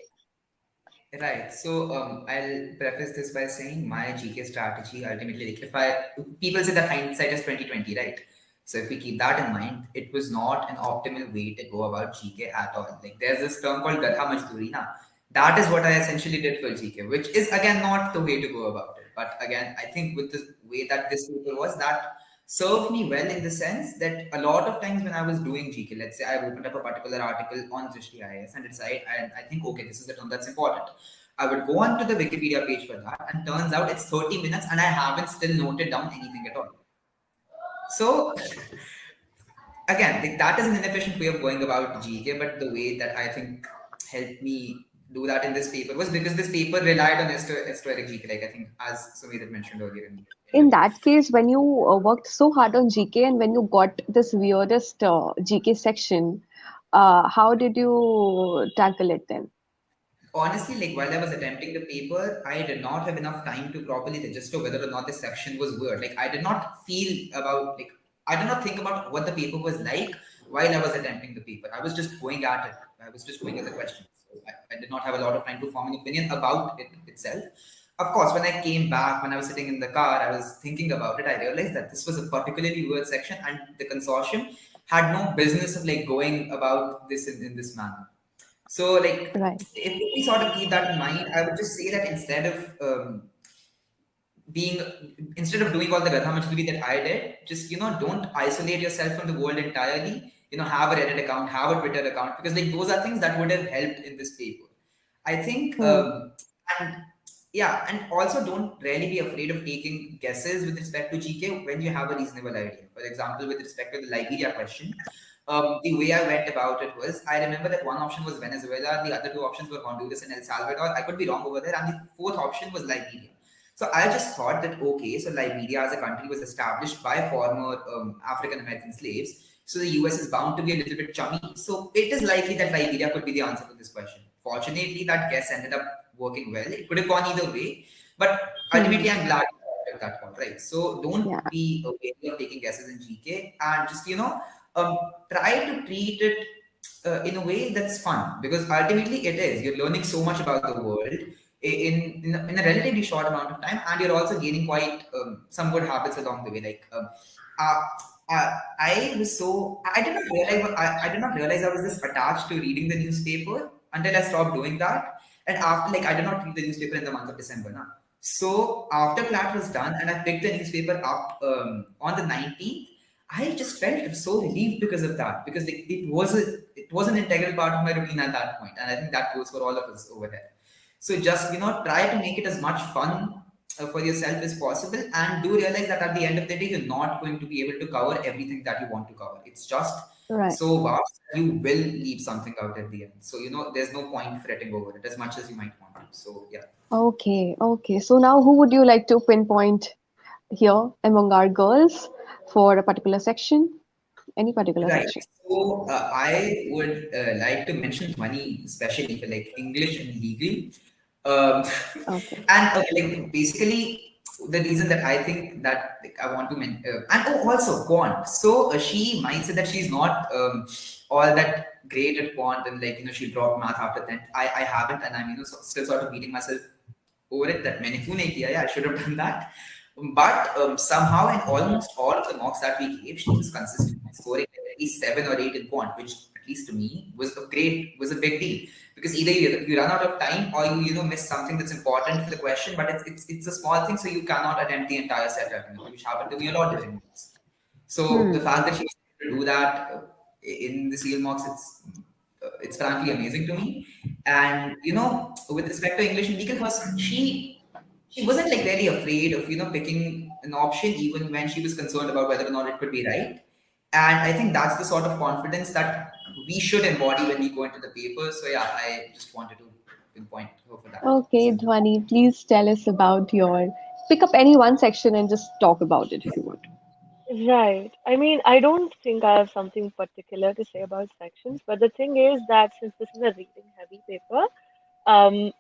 Right. So I'll preface this by saying my GK strategy ultimately, like if I people say that hindsight is 2020, right? So if we keep that in mind, it was not an optimal way to go about GK at all. Like there's this term called Gadha Majduri na. That is what I essentially did for GK, which is again not the way to go about it. But again, I think with the way that this paper was, that served me well in the sense that a lot of times when I was doing GK, let's say I opened up a particular article on Drishti IAS and decide, and I think, okay, this is the term that's important. I would go on to the Wikipedia page for that, and turns out it's 30 minutes and I haven't still noted down anything at all. So again, like, that is an inefficient way of going about GK, but the way that I think helped me do that in this paper was because this paper relied on esoteric GK, like I think as Sumedh had mentioned earlier in the In call. that case, when you worked so hard on GK and when you got this weirdest GK section, how did you tackle it then? Honestly, like while I was attempting the paper, I did not have enough time to properly register whether or not this section was weird. Like I did not feel about like I did not think about what the paper was like while I was attempting the paper. I was just going at it. I was just going at the questions. So I did not have a lot of time to form an opinion about it itself. Of course, when I came back, when I was sitting in the car, I was thinking about it. I realized that this was a particularly weird section, and the consortium had no business of like going about this in this manner. So, like, Right. if we sort of keep that in mind, I would just say that being instead of doing all the Radhamachuri that I did, just don't isolate yourself from the world entirely. Have a Reddit account, have a Twitter account, because like those are things that would have helped in this paper. I think, Hmm. and yeah, and also don't really be afraid of taking guesses with respect to GK when you have a reasonable idea. For example, with respect to the Liberia question, the way I went about it was I remember that one option was Venezuela, the other two options were Honduras and El Salvador. I could be wrong over there, and the fourth option was Liberia. So I just thought that okay, so Liberia as a country was established by former African American slaves. So the US is bound to be a little bit chummy. So it is likely that Liberia could be the answer to this question. Fortunately, that guess ended up working well. It could have gone either way, but Hmm. ultimately, I'm glad I took that call, right? So Yeah. don't be wary of taking guesses in GK, and just try to treat it in a way that's fun, because ultimately it is, you're learning so much about the world in a relatively short amount of time, and you're also gaining quite some good habits along the way. Like uh, I was so I did not realize I was this attached to reading the newspaper until I stopped doing that. And after, like, I did not read the newspaper in the month of December now. So after CLAT was done and I picked the newspaper up on the 19th, I just felt so relieved because of that, because it was an integral part of my routine at that point, and I think that goes for all of us over here. So just try to make it as much fun for yourself as possible, and do realize that at the end of the day, you're not going to be able to cover everything that you want to cover. It's just Right. so vast that you will leave something out at the end. So there's no point fretting over it as much as you might want to. So yeah. Okay, okay. So now who would you like to pinpoint here among our girls for a particular section? Any particular Right. section? So I would like to mention Dhwani, especially for like English and legal. Um, Okay. and like basically the reason that I think that, like, I want to mention, and also quant. So she might say that she's not all that great at quant, and like she dropped math after 10th. I haven't, and I'm still sort of beating myself over it that मैंने क्यों नहीं किया, yeah, I should have done that. But somehow in almost all of the mocks that we gave, she was consistently scoring like at least 7 or 8 in quant, which at least to me was a big deal, because either you run out of time, or you miss something that's important for the question, but it's a small thing, so you cannot attempt the entire set ultimately, which happened to me a lot during mocks. So the fact that she was able to do that in the seal mocks, it's frankly amazing to me. And with respect to English and legal, she wasn't like really afraid of picking an option, even when she was concerned about whether or not it could be right. And I think that's the sort of confidence that we should embody when we go into the paper. So yeah, I just wanted to pinpoint her for that. Okay, So, Dhwani, please tell us about your pick up any one section and just talk about it if you want. Right. I mean, I don't think I have something particular to say about sections, but the thing is that since this is a reading heavy paper,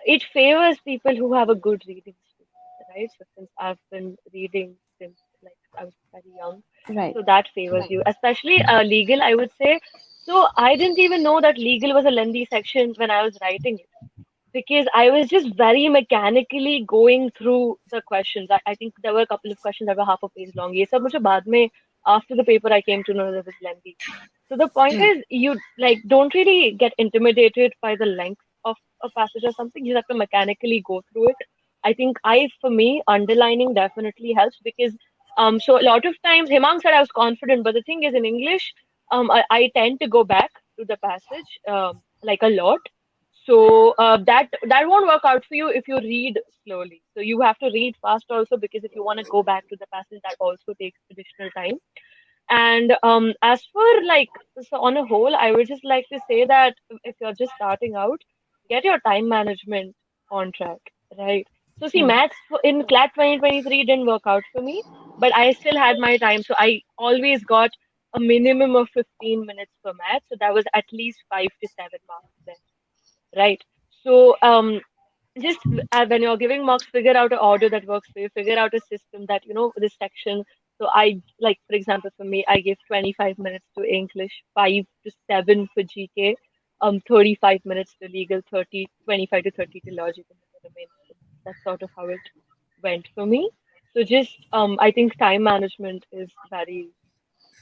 it favors people who have a good reading speed, right? So since I've been reading since like I was very young, Right. so that favors you, especially legal, I would say. So I didn't even know that legal was a lengthy section when I was writing it, because I was just very mechanically going through the questions. I think there were a couple of questions that were half a page long. ये सब मुझे बाद में after the paper I came to know that it was lengthy. So the point is, you like don't really get intimidated by the length of a passage or something. You just have to mechanically go through it. I think for me, underlining definitely helps, because so a lot of times Hemang said I was confident, but the thing is in English, I tend to go back to the passage like a lot. So that won't work out for you if you read slowly. So you have to read fast also, because if you want to go back to the passage, that also takes additional time. And as for like, so on a whole, I would just like to say that if you're just starting out, get your time management on track, right? So see, Right. maths in CLAT 2023 didn't work out for me, but I still had my time. So I always got a minimum of 15 minutes per math. So that was at least 5 to 7 marks then, right? So just when you're giving marks, figure out an order that works for you, figure out a system that this section. So I, like, for example, for me, I give 25 minutes to English, 5 to 7 for GK, 35 minutes to legal, 25 to 30 to logic, and then the remaining. So that's sort of how it went for me. So just I think time management is very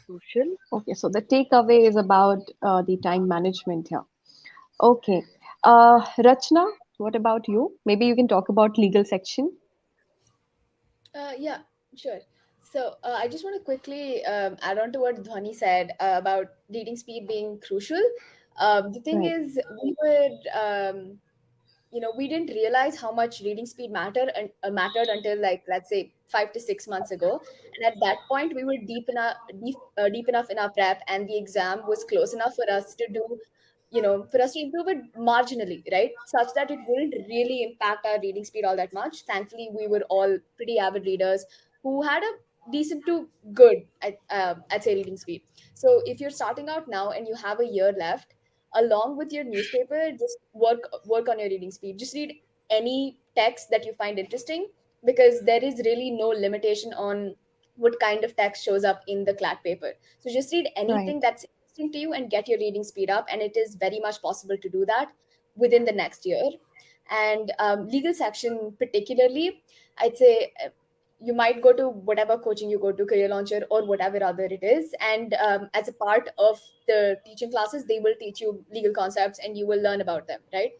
crucial. Okay, so the takeaway is about the time management here. Okay. Rachna, what about you? Maybe you can talk about legal section. Yeah, sure. So I just want to quickly add on to what Dhwani said about reading speed being crucial. The thing Right. is, we didn't realize how much reading speed mattered until, like, let's say 5 to 6 months ago. And at that point, we were deep enough in our prep, and the exam was close enough for us to do, for us to improve it marginally, right? Such that it wouldn't really impact our reading speed all that much. Thankfully, we were all pretty avid readers who had a decent to good, I'd say, reading speed. So if you're starting out now and you have a year left, along with your newspaper, just work on your reading speed. Just read any text that you find interesting, because there is really no limitation on what kind of text shows up in the CLAT paper. So just read Right. anything that's interesting to you and get your reading speed up. And it is very much possible to do that within the next year. And legal section particularly, I'd say you might go to whatever coaching you go to, Career Launcher or whatever other it is, and as a part of the teaching classes, they will teach you legal concepts and you will learn about them, right?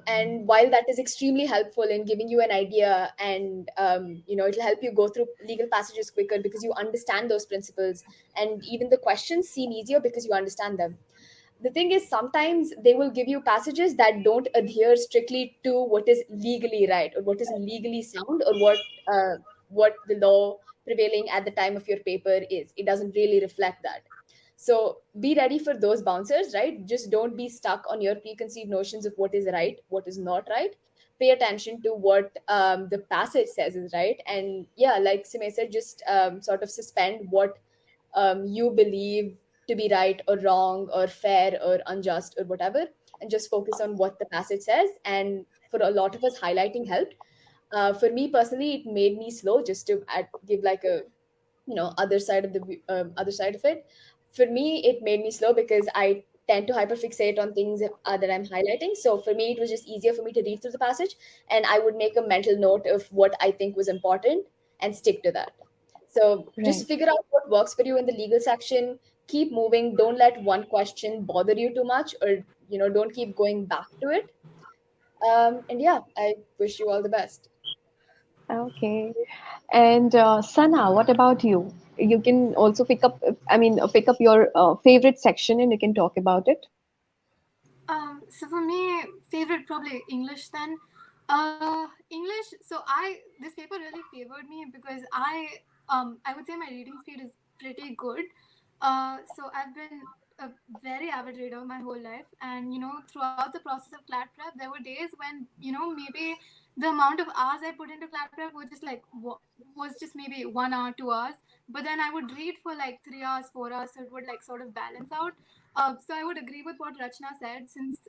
And while that is extremely helpful in giving you an idea, and it'll help you go through legal passages quicker because you understand those principles, and even the questions seem easier because you understand them. The thing is, sometimes they will give you passages that don't adhere strictly to what is legally right or what is legally sound, or what the law prevailing at the time of your paper is. It doesn't really reflect that. So be ready for those bouncers, right? Just don't be stuck on your preconceived notions of what is right, what is not right. Pay attention to what the passage says is right. And yeah, like Sime said, just sort of suspend what you believe to be right or wrong or fair or unjust or whatever, and just focus on what the passage says. And for a lot of us, highlighting helped. For me personally, it made me slow, just to give like a other side of other side of it. For me, it made me slow because I tend to hyperfixate on things that I'm highlighting. So for me, it was just easier for me to read through the passage, and I would make a mental note of what I think was important and stick to that. So just Right. figure out what works for you in the legal section. Keep moving. Don't let one question bother you too much, or don't keep going back to it. And yeah, I wish you all the best. Okay. And Sana, what about you? You can also pick up your favorite section and you can talk about it. So for me, favorite probably English then. English. So this paper really favored me because I would say my reading speed is pretty good. So I've been a very avid reader my whole life, and throughout the process of CLAT prep, there were days when maybe the amount of hours I put into CLAT prep was just maybe 1 hour, 2 hours, but then I would read for like 3 hours, 4 hours, so it would like sort of balance out. So I would agree with what Rachana said. Since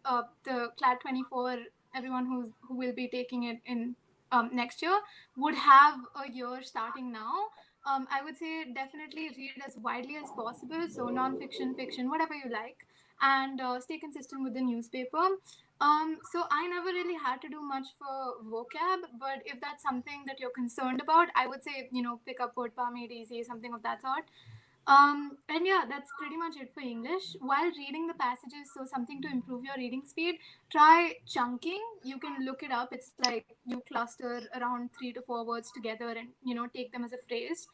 the CLAT 24, everyone who will be taking it in next year would have a year starting now. I would say definitely read as widely as possible. So non-fiction, fiction, whatever you like, and stay consistent with the newspaper. So I never really had to do much for vocab, but if that's something that you're concerned about, I would say pick up Word Palm, Made Easy, something of that sort. And yeah, that's pretty much it for English. While reading the passages, so something to improve your reading speed, try chunking. You can look it up. It's like you cluster around 3 to 4 words together and take them as a phrase.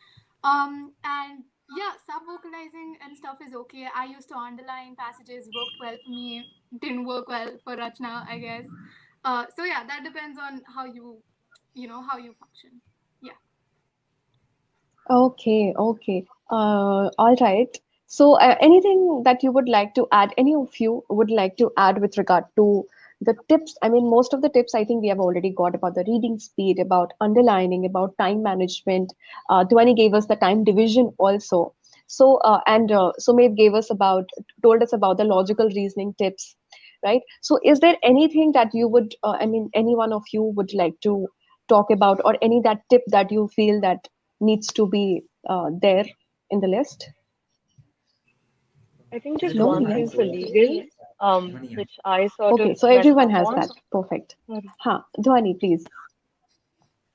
And yeah, sub vocalizing and stuff is okay. I used to underline passages, worked well for me, didn't work well for Rachna, I guess. So yeah, that depends on how you function. Yeah. Okay, okay. All right. So, anything that you would like to add, any of you would like to add with regard to the tips? I mean, most of the tips I think we have already got about the reading speed, about underlining, about time management. Dhwani gave us the time division also. So, and Sumedh told us about the logical reasoning tips, right? So, is there anything that you would, any one of you would like to talk about, or any that tip that you feel that needs to be there in the list? I think Is just it No? possible one I thing Yes? for go? legal, Dhwani, yeah. which I sort of Okay, so messed everyone up has on. that. Perfect. Sorry. Huh. Dhwani, please.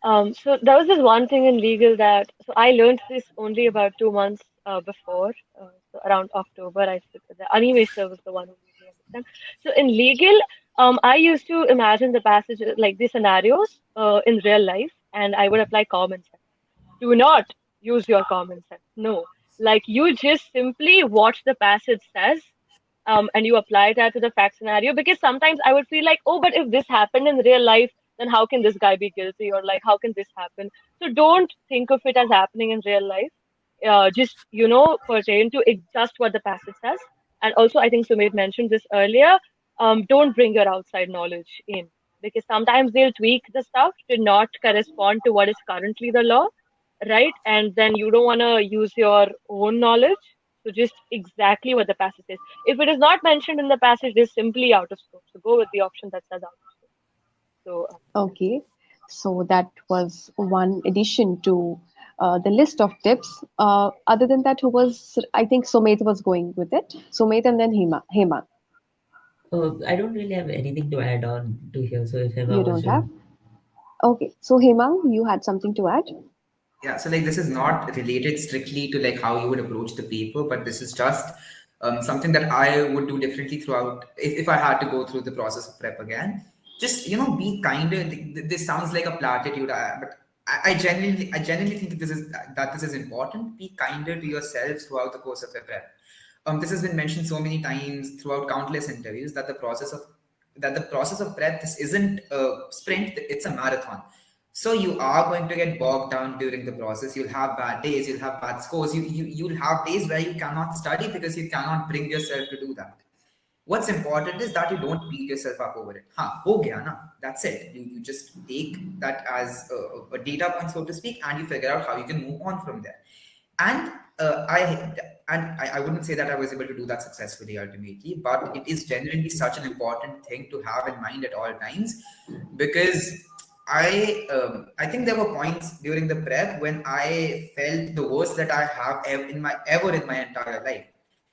So there was this one thing in legal that, so I learned this only about 2 months before, so around October. The animator was the one who made me understand. So in legal, I used to imagine the passages like the scenarios in real life, and I would apply common sense. Do not use your common sense. No, like you just simply watch the passage says, and you apply that to the fact scenario. Because sometimes I would feel like, oh, but if this happened in real life, then how can this guy be guilty? Or like, how can this happen? So don't think of it as happening in real life. Just, pertain to just what the passage says. And also, I think Sumedh mentioned this earlier. Don't bring your outside knowledge in, because sometimes they'll tweak the stuff to not correspond to what is currently the law, right? And then you don't want to use your own knowledge. So just exactly what the passage says. If it is not mentioned in the passage, it is simply out of scope. So go with the option that says out of scope. So Okay. So that was one addition to the list of tips. Other than that, who was? I think Sumedh was going with it. Sumedh and then Hema. I don't really have anything to add on to here. So if Hema You was don't just have? Okay. So Hemang, you had something to add? Yeah, so like this is not related strictly to like how you would approach the paper, but this is just something that I would do differently throughout if I had to go through the process of prep again. Just be kinder. This sounds like a platitude, but I genuinely think that this is important. Be kinder to yourself throughout the course of your prep. This has been mentioned so many times throughout countless interviews that the process of prep, this isn't a sprint; it's a marathon. So you are going to get bogged down during the process. You'll have bad days. You'll have bad scores. You'll have days where you cannot study because you cannot bring yourself to do that. What's important is that you don't beat yourself up over it. Ho gaya na. That's it. You just take that as a data point, so to speak, and you figure out how you can move on from there. And I wouldn't say that I was able to do that successfully ultimately, but it is genuinely such an important thing to have in mind at all times, because I think there were points during the prep when I felt the worst that I have ever in my entire life.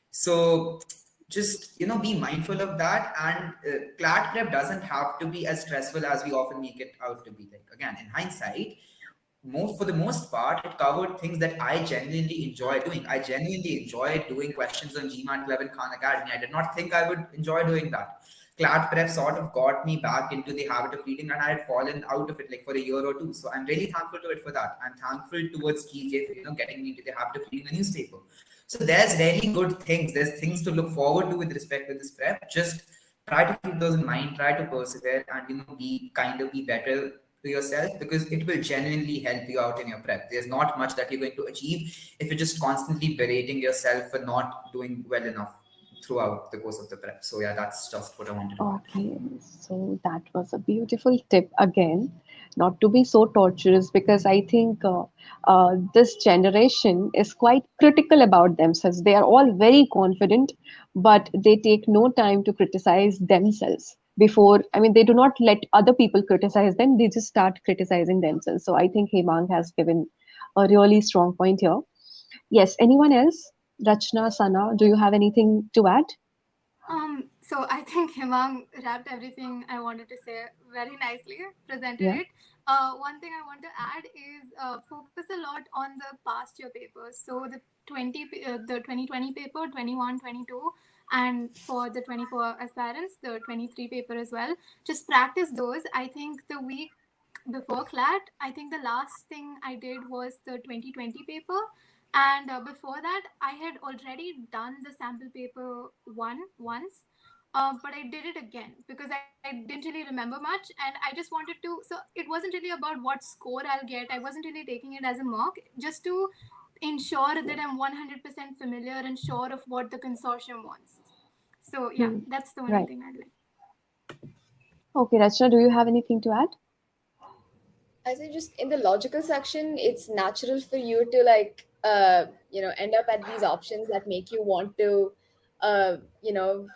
So just be mindful of that. And CLAT prep doesn't have to be as stressful as we often make it out to be. Like, again, in hindsight, for the most part, it covered things that I genuinely enjoy doing. I genuinely enjoy doing questions on GMAT Club and Khan Academy. I did not think I would enjoy doing that. CLAT prep sort of got me back into the habit of reading, and I had fallen out of it like for a year or two. So I'm really thankful to it for that. I'm thankful towards TJ for getting me into the habit of reading a newspaper. So there's really good things. There's things to look forward to with respect to this prep. Just try to keep those in mind. Try to persevere, and be kinder, be better to yourself, because it will genuinely help you out in your prep. There's not much that you're going to achieve if you're just constantly berating yourself for not doing well enough throughout the course of the prep. So yeah, that's just what I wanted to add. Okay, so that was a beautiful tip again, not to be so torturous, because I think this generation is quite critical about themselves. They are all very confident, but they take no time to criticize themselves before. I mean, they do not let other people criticize them, they just start criticizing themselves. So I think Hemang has given a really strong point here. Yes, anyone else? Rachna, Sana, do you have anything to add? So I think Hemang wrapped everything I wanted to say very nicely, presented Yeah. it. One thing I want to add is focus a lot on the past year papers. So the 2020 paper, 21, 22, and for the 24 aspirants, the 23 paper as well. Just practice those. I think the week before CLAT, I think the last thing I did was the 2020 paper. And before that, I had already done the sample paper once, but I did it again because I didn't really remember much, and I just wanted to. So it wasn't really about what score I'll get. I wasn't really taking it as a mock, just to ensure that I'm 100% familiar and sure of what the consortium wants. So yeah, that's the only Right. thing I'd like. Okay, Rachna, do you have anything to add? I say just in the logical section, it's natural for you to end up at these options that make you want to,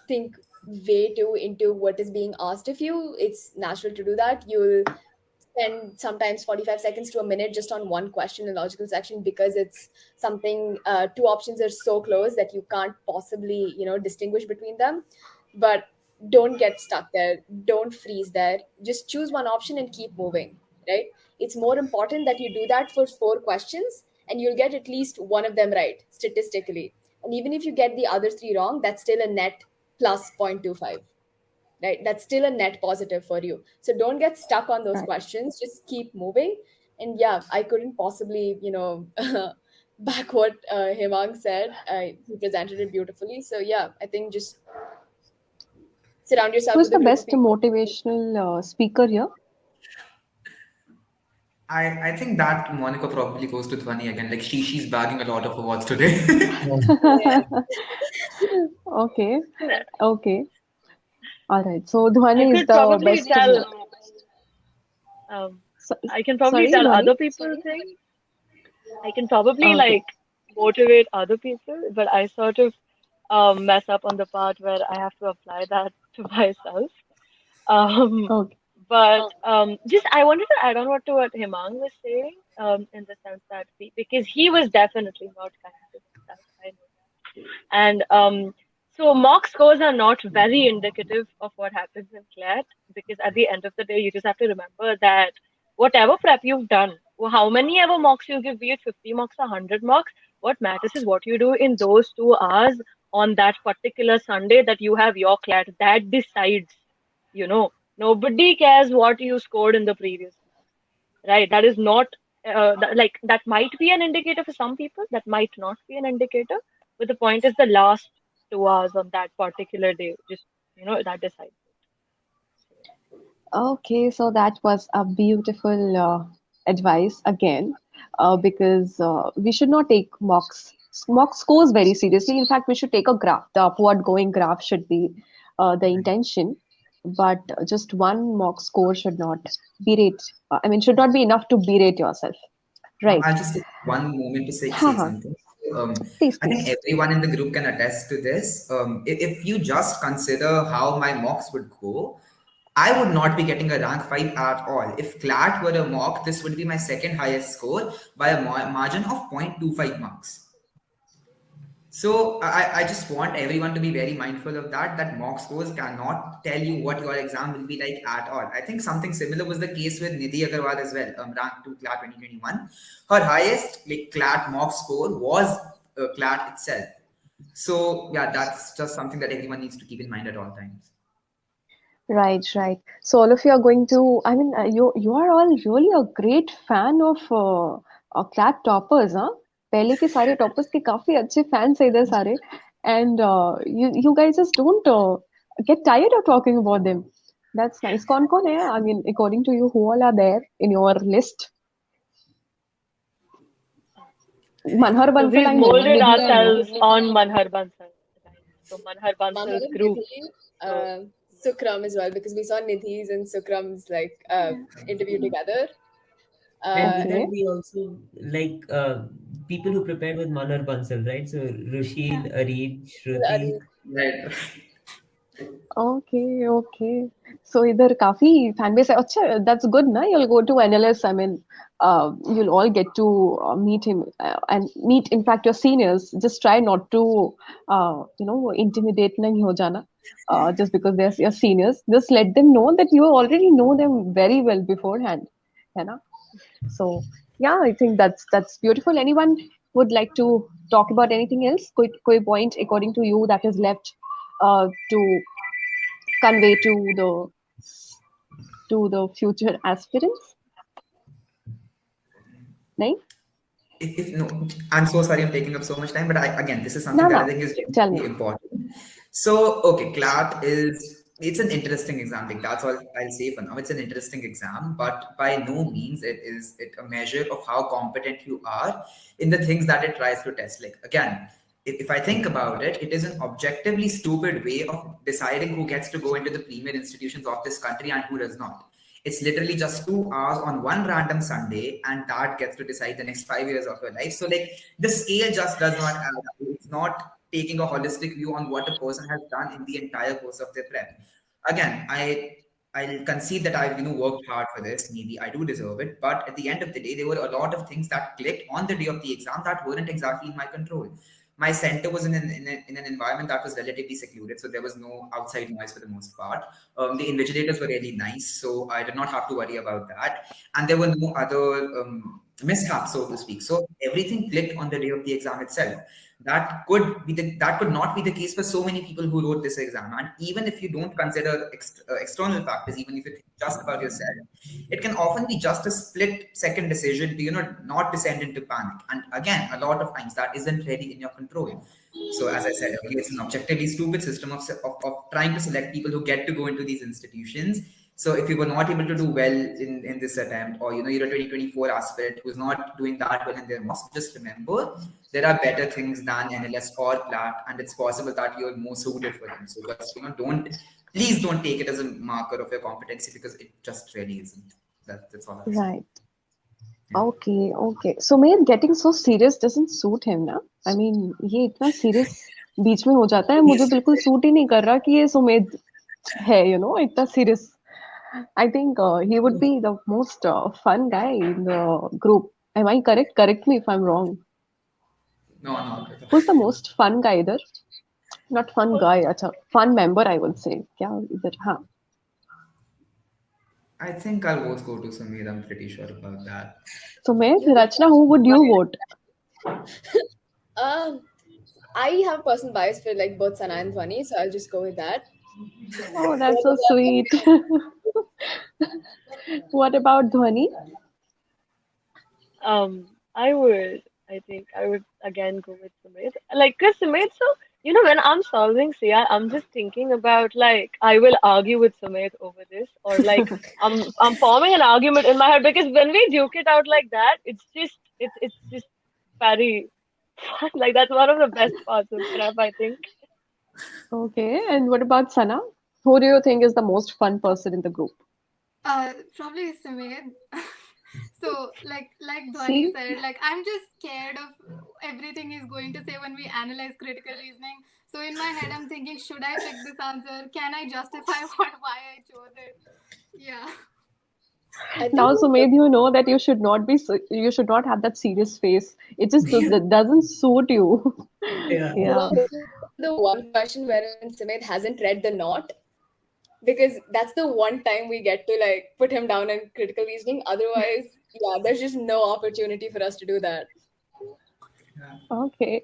think way too into what is being asked of you. It's natural to do that. You'll spend sometimes 45 seconds to a minute just on one question in logical section because it's something, two options are so close that you can't possibly, distinguish between them. But don't get stuck there. Don't freeze there. Just choose one option and keep moving, right? It's more important that you do that for 4 questions and you'll get at least one of them right statistically. And even if you get the other 3 wrong, that's still a net plus 0.25, right? That's still a net positive for you. So don't get stuck on those Right. questions. Just keep moving. And yeah, I couldn't possibly, back what Hemang said. He presented it beautifully. So yeah, I think just surround yourself Who's with a the group of best people. motivational speaker here? I think that Monica probably goes to Dhwani again. Like she's bagging a lot of awards today. Yeah. Okay, okay. All right. So I Dhwani is could the probably best. tell. So, I can probably sorry, tell Dhwani. other people things. I can probably Okay. motivate other people, but I sort of mess up on the part where I have to apply that to myself. Um, Okay. But just I wanted to add on what Hemang was saying, in the sense that because he was definitely not kind to himself, I know that. And so mock scores are not very indicative of what happens in CLAT, because at the end of the day, you just have to remember that whatever prep you've done, how many ever mocks you give, be it 50 mocks or 100 mocks, what matters is what you do in those 2 hours on that particular Sunday that you have your CLAT. That decides, you know. Nobody cares what you scored in the previous class, right? That is not like that might be an indicator for some people, that might not be an indicator. But the point is the last 2 hours on that particular day, just that decides it. Okay, so that was a beautiful advice again, because we should not take mock scores very seriously. In fact, we should take a graph. The upward going graph should be the intention, but just one mock score should not berate. I mean, should not be enough to berate yourself. Right. I'll just take one moment to say Haha. something. Please, I think please. everyone in the group can attest to this. If you just consider how my mocks would go, I would not be getting a rank 5 at all. If CLAT were a mock, this would be my second highest score by a margin of 0.25 marks. So I just want everyone to be very mindful of that mock scores cannot tell you what your exam will be like at all. I think something similar was the case with Nidhi Agarwal as well, rank 2 CLAT 2021. Her highest CLAT mock score was CLAT itself. So yeah, that's just something that everyone needs to keep in mind at all times. Right, right. So all of you are going to, I mean, you are all really a great fan of CLAT toppers, huh? पहले के सारे toppers के काफी अच्छे fans हैं इधर सारे, and you guys just don't get tired of talking about them. That's nice. कौन है? I mean, according to you, who all are there in your list? Manhar So Bansal, we've I know. molded Nidhi, I know. ourselves on Manhar Bansal. So Manhar Bansal's Manhar, group. Nidhi, Sukram as well, because we saw Nidhi's and Sukram's interview together. And with Okay. that, we also like people who prepared with Manar Bansal, right? So Rushil, Areeb, Shruti. Right. Okay, okay. So इधर काफी fan base है. अच्छा, that's good, ना? You'll go to NLS. I mean, you'll all get to meet him and meet, in fact, your seniors. Just try not to, intimidate नहीं हो जाना. Just because they're your seniors. Just let them know that you already know them very well beforehand. है ना? So yeah, I think that's beautiful. Anyone would like to talk about anything else? कोई point according to you that is left to convey to the future aspirants? No? If no, I'm so sorry I'm taking up so much time, but again, this is something that I think is really important. So, okay, CLAT it's an interesting exam. Like that's all I'll say for now. It's an interesting exam, but by no means is it a measure of how competent you are in the things that it tries to test. Like again, if I think about it, it is an objectively stupid way of deciding who gets to go into the premier institutions of this country and who does not. It's literally just 2 hours on one random Sunday, and that gets to decide the next 5 years of your life. So, like, the scale just does not add up. It's not taking a holistic view on what a person has done in the entire course of their prep. Again, I'll concede that I've worked hard for this. Maybe I do deserve it, but at the end of the day, there were a lot of things that clicked on the day of the exam that weren't exactly in my control. My center was in an environment that was relatively secluded, so there was no outside noise for the most part. The invigilators were really nice, so I did not have to worry about that. And there were no other mishaps, so to speak. So everything clicked on the day of the exam itself. That could not be the case for so many people who wrote this exam. And even if you don't consider external factors, even if you think just about yourself, it can often be just a split-second decision to not descend into panic. And again, a lot of times that isn't really in your control. So as I said earlier, it's an objectively stupid system of trying to select people who get to go into these institutions. So if you were not able to do well in this attempt, or you're a 2024 aspirant who's not doing that well in their mosque, just remember there are better things than NLS or CLAT, and it's possible that you're more suited for them. So just please don't take it as a marker of your competency, because it just really isn't. That's all. Right. Yeah. Okay. So Sumedh, getting so serious doesn't suit him, ना? I mean, ये इतना serious बीच में हो जाता है, मुझे बिल्कुल suit ही नहीं कर रहा कि ये सुमेध है, इतना serious. I think he would be the most fun guy in the group. Am I correct? Correct me if I'm wrong. No, not at all. Who's the most fun guy either? Not fun guy, acha, fun member I would say. क्या इधर हाँ. I think I'll both go to Sumedh. I'm pretty sure about that. Sumedh, You Rachana, who would you vote? I have a personal bias for like both Sana and Dhwani, so I'll just go with that. Oh, that's so sweet. What about Dhwani? I think I would again go with Sumedh. Like, cause Sumedh, so when I'm solving CR, I'm just thinking about like I will argue with Sumedh over this, or like I'm forming an argument in my head because when we duke it out like that, it's just very fun. Like that's one of the best parts of prep, I think. Okay, and what about Sana? Who do you think is the most fun person in the group? Probably Sumedh. So like Dhwani See? said, like I'm just scared of everything he's going to say when we analyze critical reasoning. So in my head, I'm thinking, should I pick this answer? Can I justify why I chose it? Yeah. I Now, think Sumedh, you know that you should not be, you should not have that serious face. It just doesn't suit you. Yeah. Yeah. this is the one question wherein Sumedh hasn't read the knot, because that's the one time we get to like put him down in critical reasoning. Otherwise, yeah, there's just no opportunity for us to do that. Okay.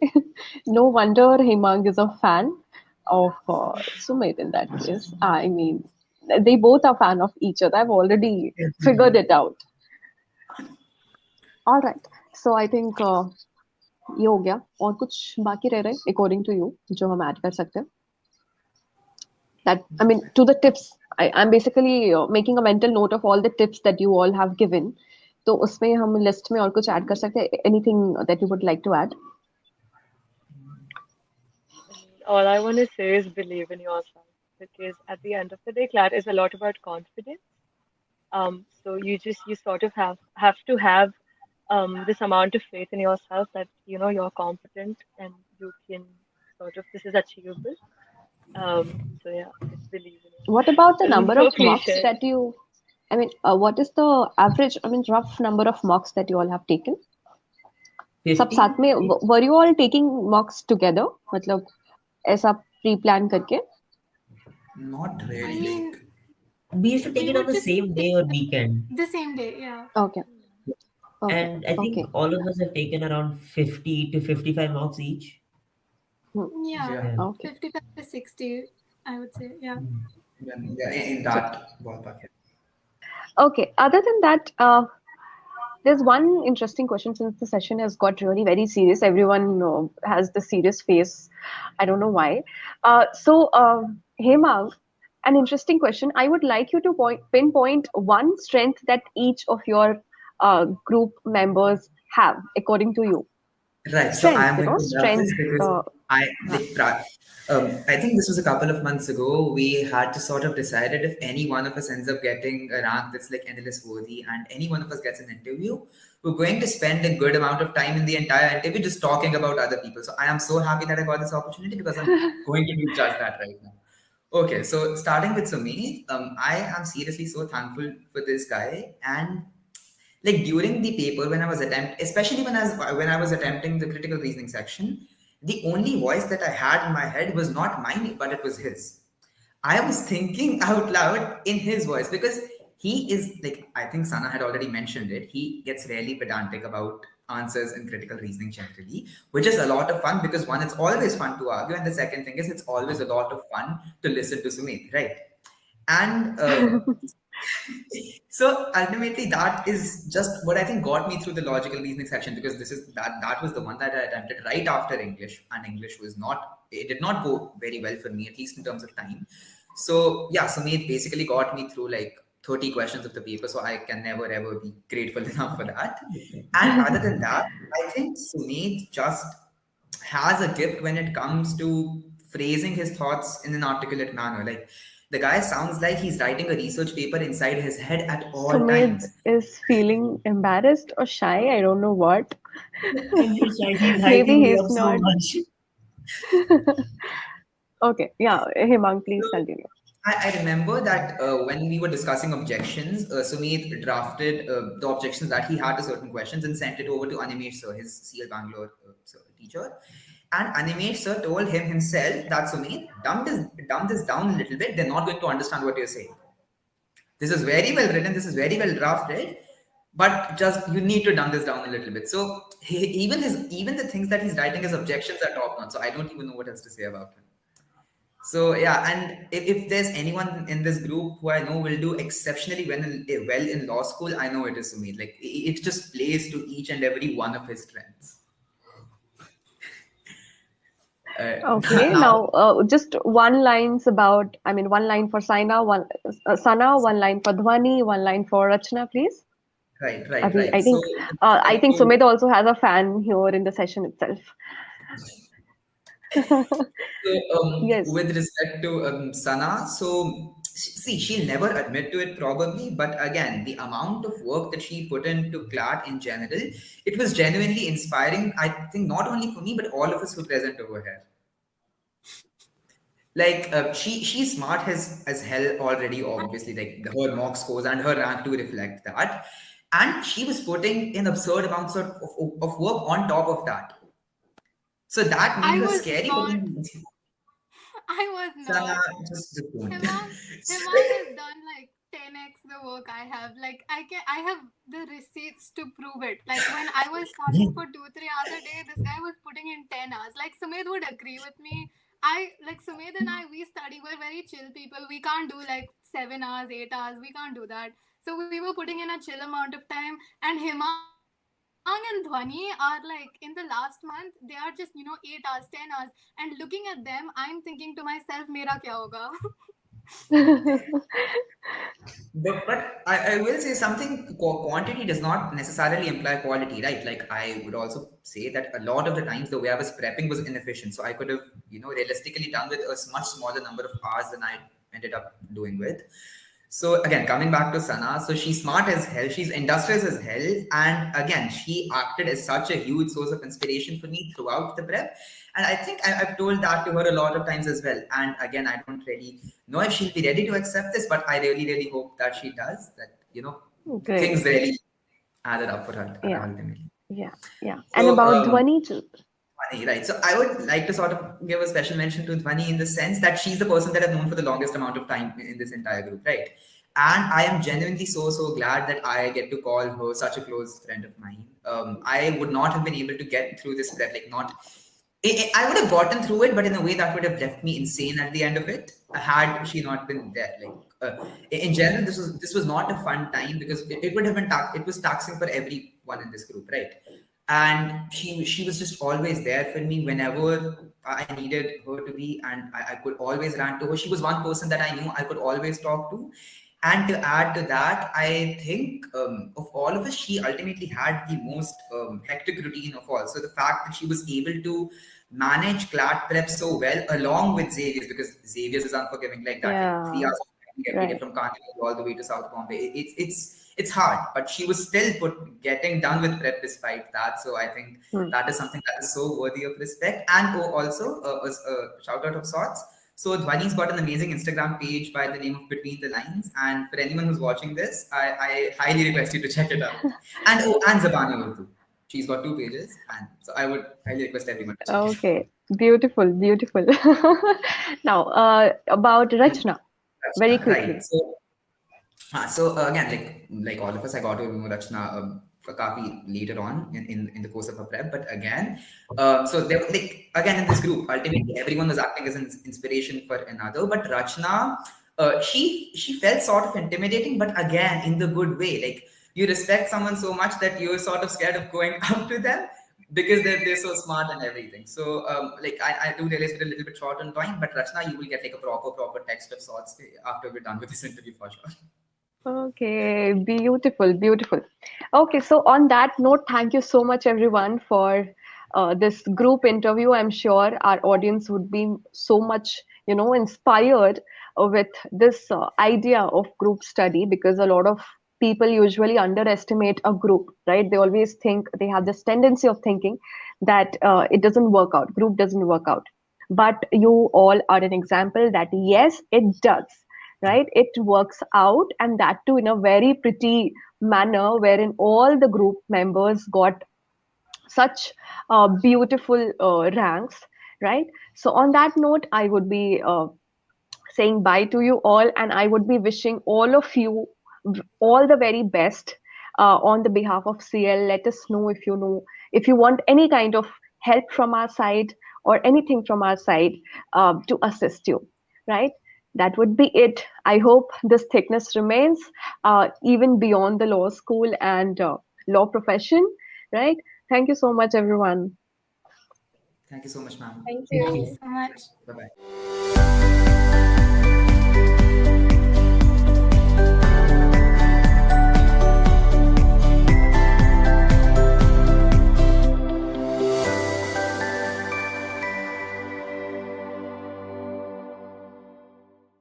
No wonder Hemang is a fan of Sumedh in that case. I mean, they both are fan of each other. I've already figured it out. All right. So I think ये हो गया और कुछ बाकी रह रहा है according to you जो हम ऐड कर सकते हैं. That I mean to the tips. I'm basically making a mental note of all the tips that you all have given. तो उसमें हम लिस्ट में और कुछ ऐड कर सकते हैं. Anything that you would like to add? All I want to say is believe in yourself because at the end of the day, CLAT is a lot about confidence. So you sort of have to have this amount of faith in yourself that you're competent and you can this is achievable. So yeah, just believe in yourself. What about the This is number so of mocks cliche. that you? I mean, what is the average? I mean, rough number of mocks that you all have taken? सब 50? साथ में were you all taking mocks together? मतलब ऐसा pre-plan करके? Not I really. mean, Like, We used to take we it on would the just same day or weekend. the same day, yeah. Okay. Okay. And I think Okay. all of us have taken around 50 to 55 mocks each. Yeah, yeah, Okay. 55 to 60, I would say, yeah. yeah, in that ballpark. Yeah. Okay. Other than that, there's one interesting question since the session has got really very serious. Everyone has the serious face. I don't know why. Hemang, an interesting question. I would like you to pinpoint one strength that each of your group members have, according to you. Right, so Strength, I'm you going know, to love strength. this because I think this was a couple of months ago. We had to sort of decided if any one of us ends up getting a rank that's like NLS worthy, and any one of us gets an interview, we're going to spend a good amount of time in the entire interview just talking about other people. So I am so happy that I got this opportunity because I'm going to do just that right now. Okay, so starting with Sumedh, I am seriously so thankful for this guy. And like during the paper when I was especially when I was attempting the critical reasoning section, the only voice that I had in my head was not mine, but it was his. I was thinking out loud in his voice because he is like, I think Sana had already mentioned it. He gets really pedantic about answers in critical reasoning generally, which is a lot of fun because one, it's always fun to argue, and the second thing is it's always a lot of fun to listen to Sumedh, right? And so ultimately, that is just what I think got me through the logical reasoning section because that was the one that I attempted right after English, and English it did not go very well for me, at least in terms of time. So yeah, Sumedh basically got me through like 30 questions of the paper, so I can never ever be grateful enough for that. And other than that, I think Sumedh just has a gift when it comes to phrasing his thoughts in an articulate manner. Like the guy sounds like he's writing a research paper inside his head at all Sumedh times. is feeling embarrassed or shy. I don't know what. He's Maybe hyping me he's up so not. much. Okay. Yeah. Hemang, please continue. I remember that when we were discussing objections, Sumedh drafted the objections that he had to certain questions and sent it over to Animesh sir, his CL Bangalore teacher. And Animesh sir told him himself that Sumedh, dumb this down a little bit. They're not going to understand what you're saying. This is very well written. This is very well drafted, but just you need to dumb this down a little bit. So even the things that he's writing as objections are top notch. So I don't even know what else to say about him. So yeah, and if there's anyone in this group who I know will do exceptionally well in law school, I know it is Sumedh. Like it just plays to each and every one of his strengths. Okay, now just one line for Sana, one line for Dhwani, one line for Rachana, please. Right. I think Sumedh also has a fan here in the session itself. Yes. With respect to Sana, so see, she'll never admit to it probably, but again, the amount of work that she put into CLAT in general, it was genuinely inspiring. I think not only for me, but all of us who present over here. Like she's smart as hell already, obviously. Like her mock scores and her rank to reflect that, and she was putting in absurd amounts of work on top of that. So that made her scary. I was Sana, not. just don't. Hemaang has done like 10x the work I have. Like I have the receipts to prove it. Like when I was studying for 2-3 hours a day, this guy was putting in 10 hours. Like Sumedh would agree with me. Sumedh and I, we study. We're very chill people. We can't do like 7 hours, 8 hours. We can't do that. So we were putting in a chill amount of time. And Hemaang and Dhwani are like in the last month, they are just 8 hours, 10 hours. And looking at them, I'm thinking to myself, Mera kya hoga? But I will say something, quantity does not necessarily imply quality, right? Like I would also say that a lot of the times the way I was prepping was inefficient. So I could have, realistically done with a much smaller number of hours than I ended up doing with. So again, coming back to Sana, so she's smart as hell, she's industrious as hell, and again, she acted as such a huge source of inspiration for me throughout the prep. And I think I've told that to her a lot of times as well. And again, I don't really know if she'll be ready to accept this, but I really, really hope that she does. That Great. things really added up for her ultimately. Yeah. So, And about Dhwani too. Dhwani, right. So I would like to sort of give a special mention to Dhwani in the sense that she's the person that I've known for the longest amount of time in this entire group, right? And I am genuinely so glad that I get to call her such a close friend of mine. I would not have been able to get through this prep, I would have gotten through it, but in a way that would have left me insane at the end of it had she not been there. In general, this was not a fun time because it would have been it was taxing for everyone in this group, right? And she was just always there for me whenever I needed her to be, and I could always rant to her. She was one person that I knew I could always talk to. And to add to that, I think of all of us, she ultimately had the most hectic routine of all. So the fact that she was able to manage CLAT prep so well, along with Xavier's, because Xavier's is unforgiving like that. Yeah. 3 hours every day from Carnival all the way to South Bombay. It's hard, but she was still getting done with prep despite that. So I think that is something that is so worthy of respect. And also a shout out of sorts. So Dhwani's got an amazing Instagram page by the name of Between the Lines. And for anyone who's watching this, I highly request you to check it out. And Zabani Urdu. She's got 2 pages. And so I would highly request everyone to check it out. Okay. Beautiful. Now, about Rachana. Very quickly. Right. So again, like all of us, I got to know Rachana later on in the course of her prep. But again, so they were again in this group, ultimately everyone was acting as an inspiration for another. But Rachana, she felt sort of intimidating, but again in the good way. Like you respect someone so much that you're sort of scared of going up to them because they're so smart and everything. So I do realize we're a little bit short on time, but Rachana, you will get like a proper text of sorts after we're done with this interview for sure. Okay, beautiful. Okay, so on that note, thank you so much everyone for this group interview. I'm sure our audience would be so much, inspired with this idea of group study, because a lot of people usually underestimate a group, right? They always think, they have this tendency of thinking that it doesn't work out, group doesn't work out. But you all are an example that yes, it does. right? It works out, and that too in a very pretty manner, wherein all the group members got such beautiful ranks, right? So on that note, I would be saying bye to you all, and I would be wishing all of you all the very best on the behalf of CL. Let us know if you want any kind of help from our side or anything from our side to assist you, right? That would be it. I hope this thickness remains even beyond the law school and law profession, right? Thank you so much, everyone. Thank you so much, ma'am. Thank Thank Thank you. you you. so much. Bye bye.